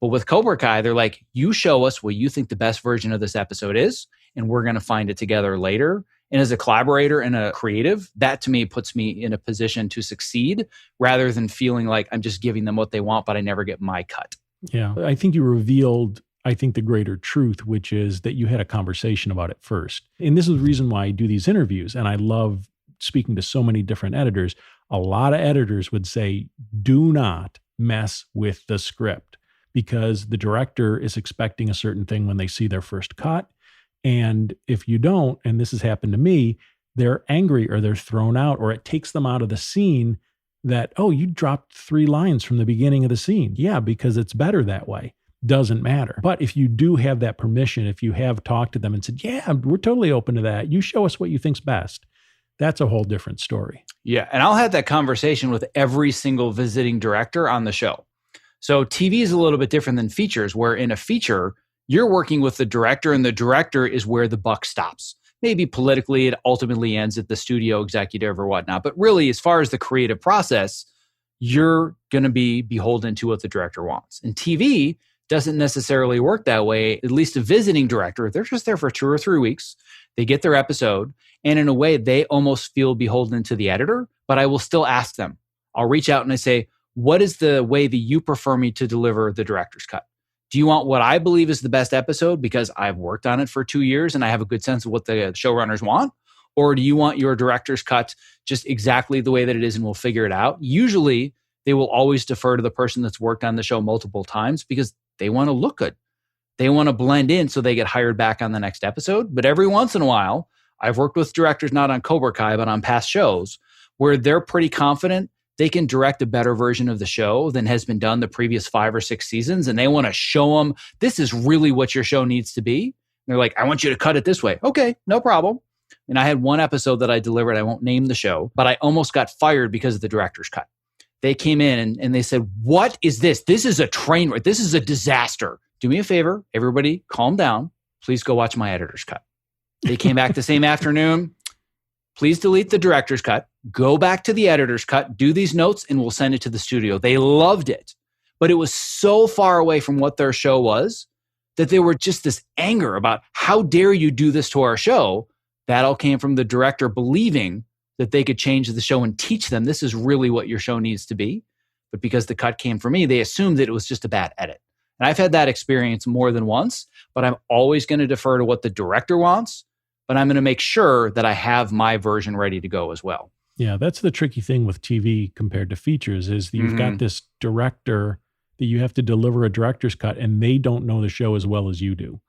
Speaker 1: But with Cobra Kai, they're like, you show us what you think the best version of this episode is, and we're going to find it together later. And as a collaborator and a creative, that to me puts me in a position to succeed rather than feeling like I'm just giving them what they want, but I never get my cut.
Speaker 2: Yeah, I think you revealed the greater truth, which is that you had a conversation about it first. And this is the reason why I do these interviews. And I love speaking to so many different editors. A lot of editors would say, do not mess with the script, because the director is expecting a certain thing when they see their first cut. And if you don't, and this has happened to me, they're angry or they're thrown out or it takes them out of the scene that, oh, you dropped 3 lines from the beginning of the scene. Yeah, because it's better that way. Doesn't matter. But if you do have that permission, if you have talked to them and said, yeah, we're totally open to that. You show us what you think's best. That's a whole different story.
Speaker 1: Yeah. And I'll have that conversation with every single visiting director on the show. So TV is a little bit different than features, where in a feature, you're working with the director and the director is where the buck stops. Maybe politically, it ultimately ends at the studio executive or whatnot. But really, as far as the creative process, you're going to be beholden to what the director wants. And TV doesn't necessarily work that way. At least a visiting director, they're just there for 2 or 3 weeks. They get their episode. And in a way, they almost feel beholden to the editor. But I will still ask them. I'll reach out and I say, what is the way that you prefer me to deliver the director's cut? Do you want what I believe is the best episode because I've worked on it for 2 years and I have a good sense of what the showrunners want? Or do you want your director's cut just exactly the way that it is and we'll figure it out? Usually, they will always defer to the person that's worked on the show multiple times because they want to look good. They want to blend in so they get hired back on the next episode. But every once in a while, I've worked with directors not on Cobra Kai, but on past shows where they're pretty confident they can direct a better version of the show than has been done the previous 5 or 6 seasons. And they want to show them, this is really what your show needs to be. And they're like, I want you to cut it this way. Okay, no problem. And I had one episode that I delivered. I won't name the show, but I almost got fired because of the director's cut. They came in and they said, what is this? This is a train wreck. This is a disaster. Do me a favor, everybody, calm down. Please go watch my editor's cut. They came back the same afternoon. Please delete the director's cut. Go back to the editor's cut, do these notes, and we'll send it to the studio. They loved it. But it was so far away from what their show was that they were just this anger about, how dare you do this to our show? That all came from the director believing that they could change the show and teach them this is really what your show needs to be. But because the cut came from me, they assumed that it was just a bad edit. And I've had that experience more than once, but I'm always going to defer to what the director wants, but I'm going to make sure that I have my version ready to go as well.
Speaker 2: Yeah, that's the tricky thing with TV compared to features is that you've got this director that you have to deliver a director's cut and they don't know the show as well as you do.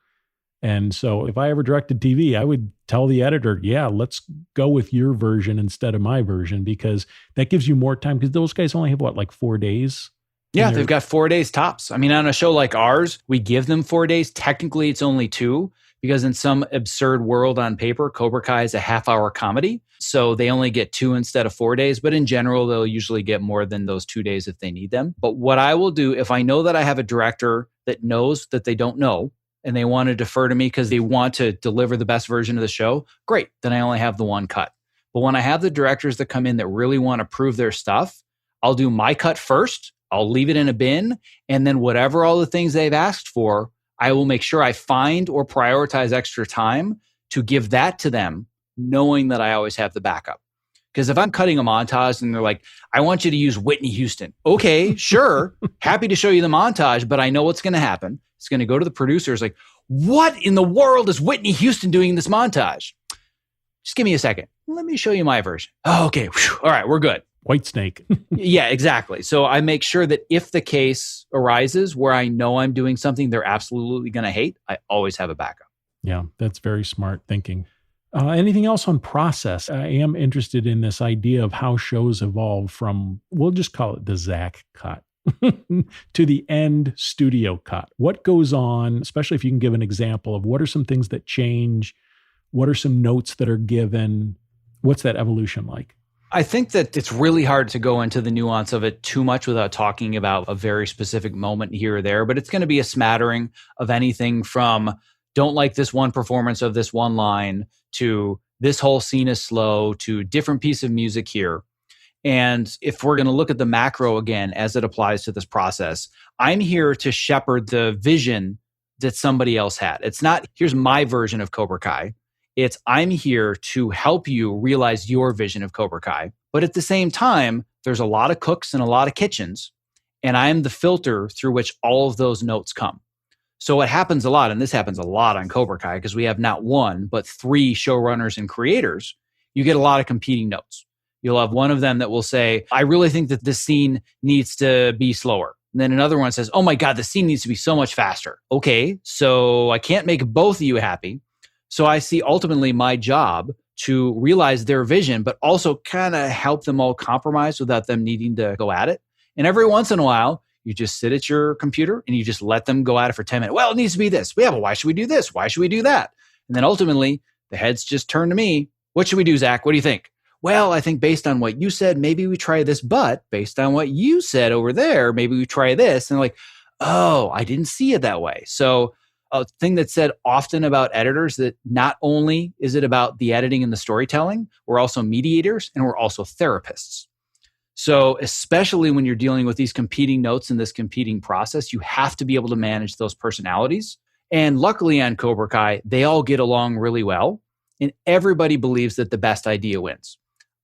Speaker 2: And so if I ever directed TV, I would tell the editor, yeah, let's go with your version instead of my version, because that gives you more time, because those guys only have, what, like 4 days?
Speaker 1: Yeah, they've got 4 days tops. I mean, on a show like ours, we give them 4 days. Technically, it's only 2, because in some absurd world on paper, Cobra Kai is a half-hour comedy. So they only get 2 instead of 4 days. But in general, they'll usually get more than those 2 days if they need them. But what I will do, if I know that I have a director that knows that they don't know, and they want to defer to me because they want to deliver the best version of the show, great. Then I only have the one cut. But when I have the directors that come in that really want to prove their stuff, I'll do my cut first. I'll leave it in a bin. And then whatever all the things they've asked for, I will make sure I find or prioritize extra time to give that to them, knowing that I always have the backup. Because if I'm cutting a montage and they're like, I want you to use Whitney Houston. Okay, sure. Happy to show you the montage, but I know what's going to happen. It's going to go to the producers like, what in the world is Whitney Houston doing in this montage? Just give me a second. Let me show you my version. Oh, okay. Whew. All right, we're good.
Speaker 2: White snake.
Speaker 1: Yeah, exactly. So I make sure that if the case arises where I know I'm doing something they're absolutely going to hate, I always have a backup.
Speaker 2: Yeah, that's very smart thinking. Anything else on process? I am interested in this idea of how shows evolve from, we'll just call it the Zack cut, to the end studio cut. What goes on, especially if you can give an example of what are some things that change? What are some notes that are given? What's that evolution like?
Speaker 1: I think that it's really hard to go into the nuance of it too much without talking about a very specific moment here or there, but it's going to be a smattering of anything from don't like this one performance of this one line to this whole scene is slow to different piece of music here. And if we're going to look at the macro again, as it applies to this process, I'm here to shepherd the vision that somebody else had. It's not, here's my version of Cobra Kai. It's, I'm here to help you realize your vision of Cobra Kai. But at the same time, there's a lot of cooks and a lot of kitchens. And I am the filter through which all of those notes come. So what happens a lot, and this happens a lot on Cobra Kai, because we have not one, but 3 showrunners and creators, you get a lot of competing notes. You'll have one of them that will say, I really think that this scene needs to be slower. And then another one says, oh my God, the scene needs to be so much faster. Okay, so I can't make both of you happy. So I see ultimately my job to realize their vision, but also kind of help them all compromise without them needing to go at it. And every once in a while, you just sit at your computer and you just let them go at it for 10 minutes. Well, it needs to be this. Yeah, but why should we do this? Why should we do that? And then ultimately, the heads just turn to me. What should we do, Zach? What do you think? Well, I think based on what you said, maybe we try this, but based on what you said over there, maybe we try this. And they're like, oh, I didn't see it that way. So a thing that's said often about editors that not only is it about the editing and the storytelling, we're also mediators and we're also therapists. So especially when you're dealing with these competing notes in this competing process, you have to be able to manage those personalities. And luckily on Cobra Kai, they all get along really well and everybody believes that the best idea wins.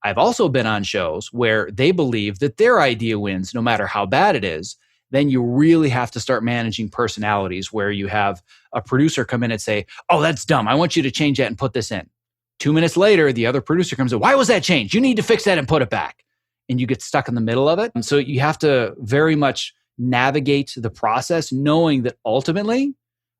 Speaker 1: I've also been on shows where they believe that their idea wins no matter how bad it is. Then you really have to start managing personalities where you have a producer come in and say, oh, that's dumb. I want you to change that and put this in. 2 minutes later, the other producer comes in, why was that changed? You need to fix that and put it back. And you get stuck in the middle of it. And so you have to very much navigate the process knowing that ultimately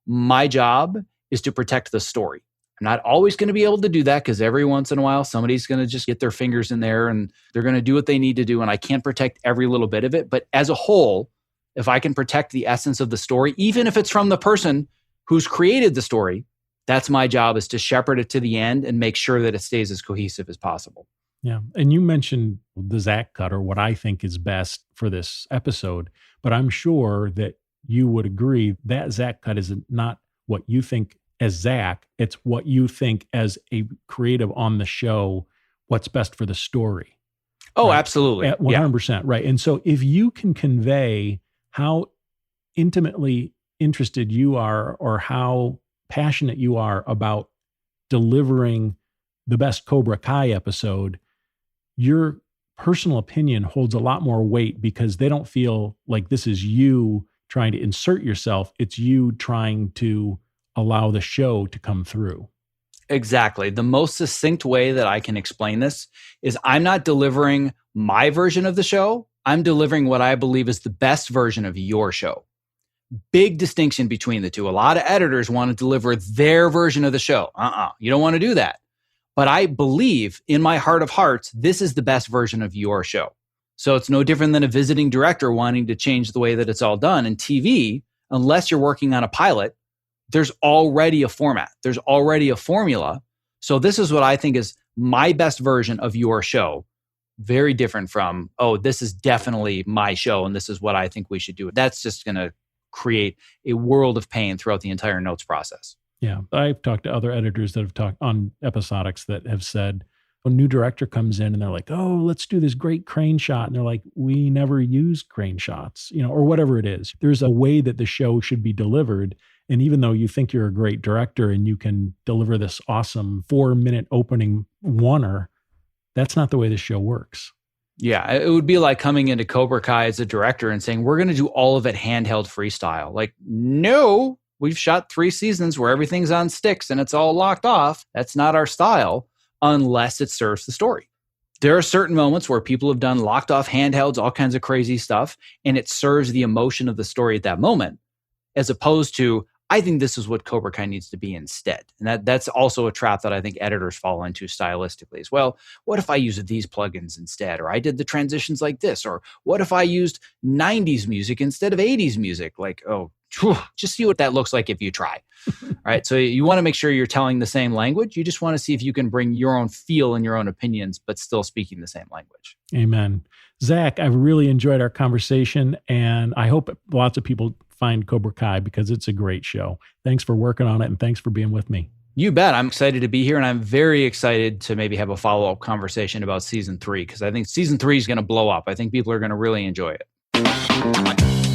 Speaker 1: my job is to protect the story. I'm not always going to be able to do that because every once in a while, somebody's going to just get their fingers in there and they're going to do what they need to do. And I can't protect every little bit of it. But as a whole, if I can protect the essence of the story, even if it's from the person who's created the story, that's my job, is to shepherd it to the end and make sure that it stays as cohesive as possible.
Speaker 2: Yeah. And you mentioned the Zach cut, or what I think is best for this episode, but I'm sure that you would agree that Zach cut is not what you think as Zach, it's what you think as a creative on the show, what's best for the story.
Speaker 1: Oh,
Speaker 2: right?
Speaker 1: Absolutely.
Speaker 2: At 100%. Yeah. Right. And so if you can convey how intimately interested you are or how passionate you are about delivering the best Cobra Kai episode, your personal opinion holds a lot more weight because they don't feel like this is you trying to insert yourself. It's you trying to allow the show to come through.
Speaker 1: Exactly. The most succinct way that I can explain this is I'm not delivering my version of the show. I'm delivering what I believe is the best version of your show. Big distinction between the two. A lot of editors want to deliver their version of the show. You don't want to do that. But I believe in my heart of hearts, this is the best version of your show. So it's no different than a visiting director wanting to change the way that it's all done. In TV, unless you're working on a pilot, there's already a format. There's already a formula. So this is what I think is my best version of your show. Very different from, oh, this is definitely my show and this is what I think we should do. That's just going to create a world of pain throughout the entire notes process.
Speaker 2: Yeah. I've talked to other editors that have talked on episodics that have said, a new director comes in and they're like, oh, let's do this great crane shot. And they're like, we never use crane shots, or whatever it is. There's a way that the show should be delivered. And even though you think you're a great director and you can deliver this awesome 4-minute opening oneer, that's not the way the show works.
Speaker 1: Yeah, it would be like coming into Cobra Kai as a director and saying, we're going to do all of it handheld freestyle. Like, no, we've shot 3 seasons where everything's on sticks and it's all locked off. That's not our style unless it serves the story. There are certain moments where people have done locked off handhelds, all kinds of crazy stuff, and it serves the emotion of the story at that moment, as opposed to, I think this is what Cobra Kai needs to be instead. And that's also a trap that I think editors fall into stylistically as well. What if I used these plugins instead? Or I did the transitions like this? Or what if I used 90s music instead of 80s music? Like, oh, just see what that looks like if you try. All right. So you want to make sure you're telling the same language. You just want to see if you can bring your own feel and your own opinions, but still speaking the same language.
Speaker 2: Amen. Zach, I've really enjoyed our conversation, and I hope lots of people find Cobra Kai because it's a great show. Thanks for working on it, and thanks for being with me.
Speaker 1: You bet. I'm excited to be here, and I'm very excited to maybe have a follow-up conversation about season 3, because I think season 3 is going to blow up. I think people are going to really enjoy it.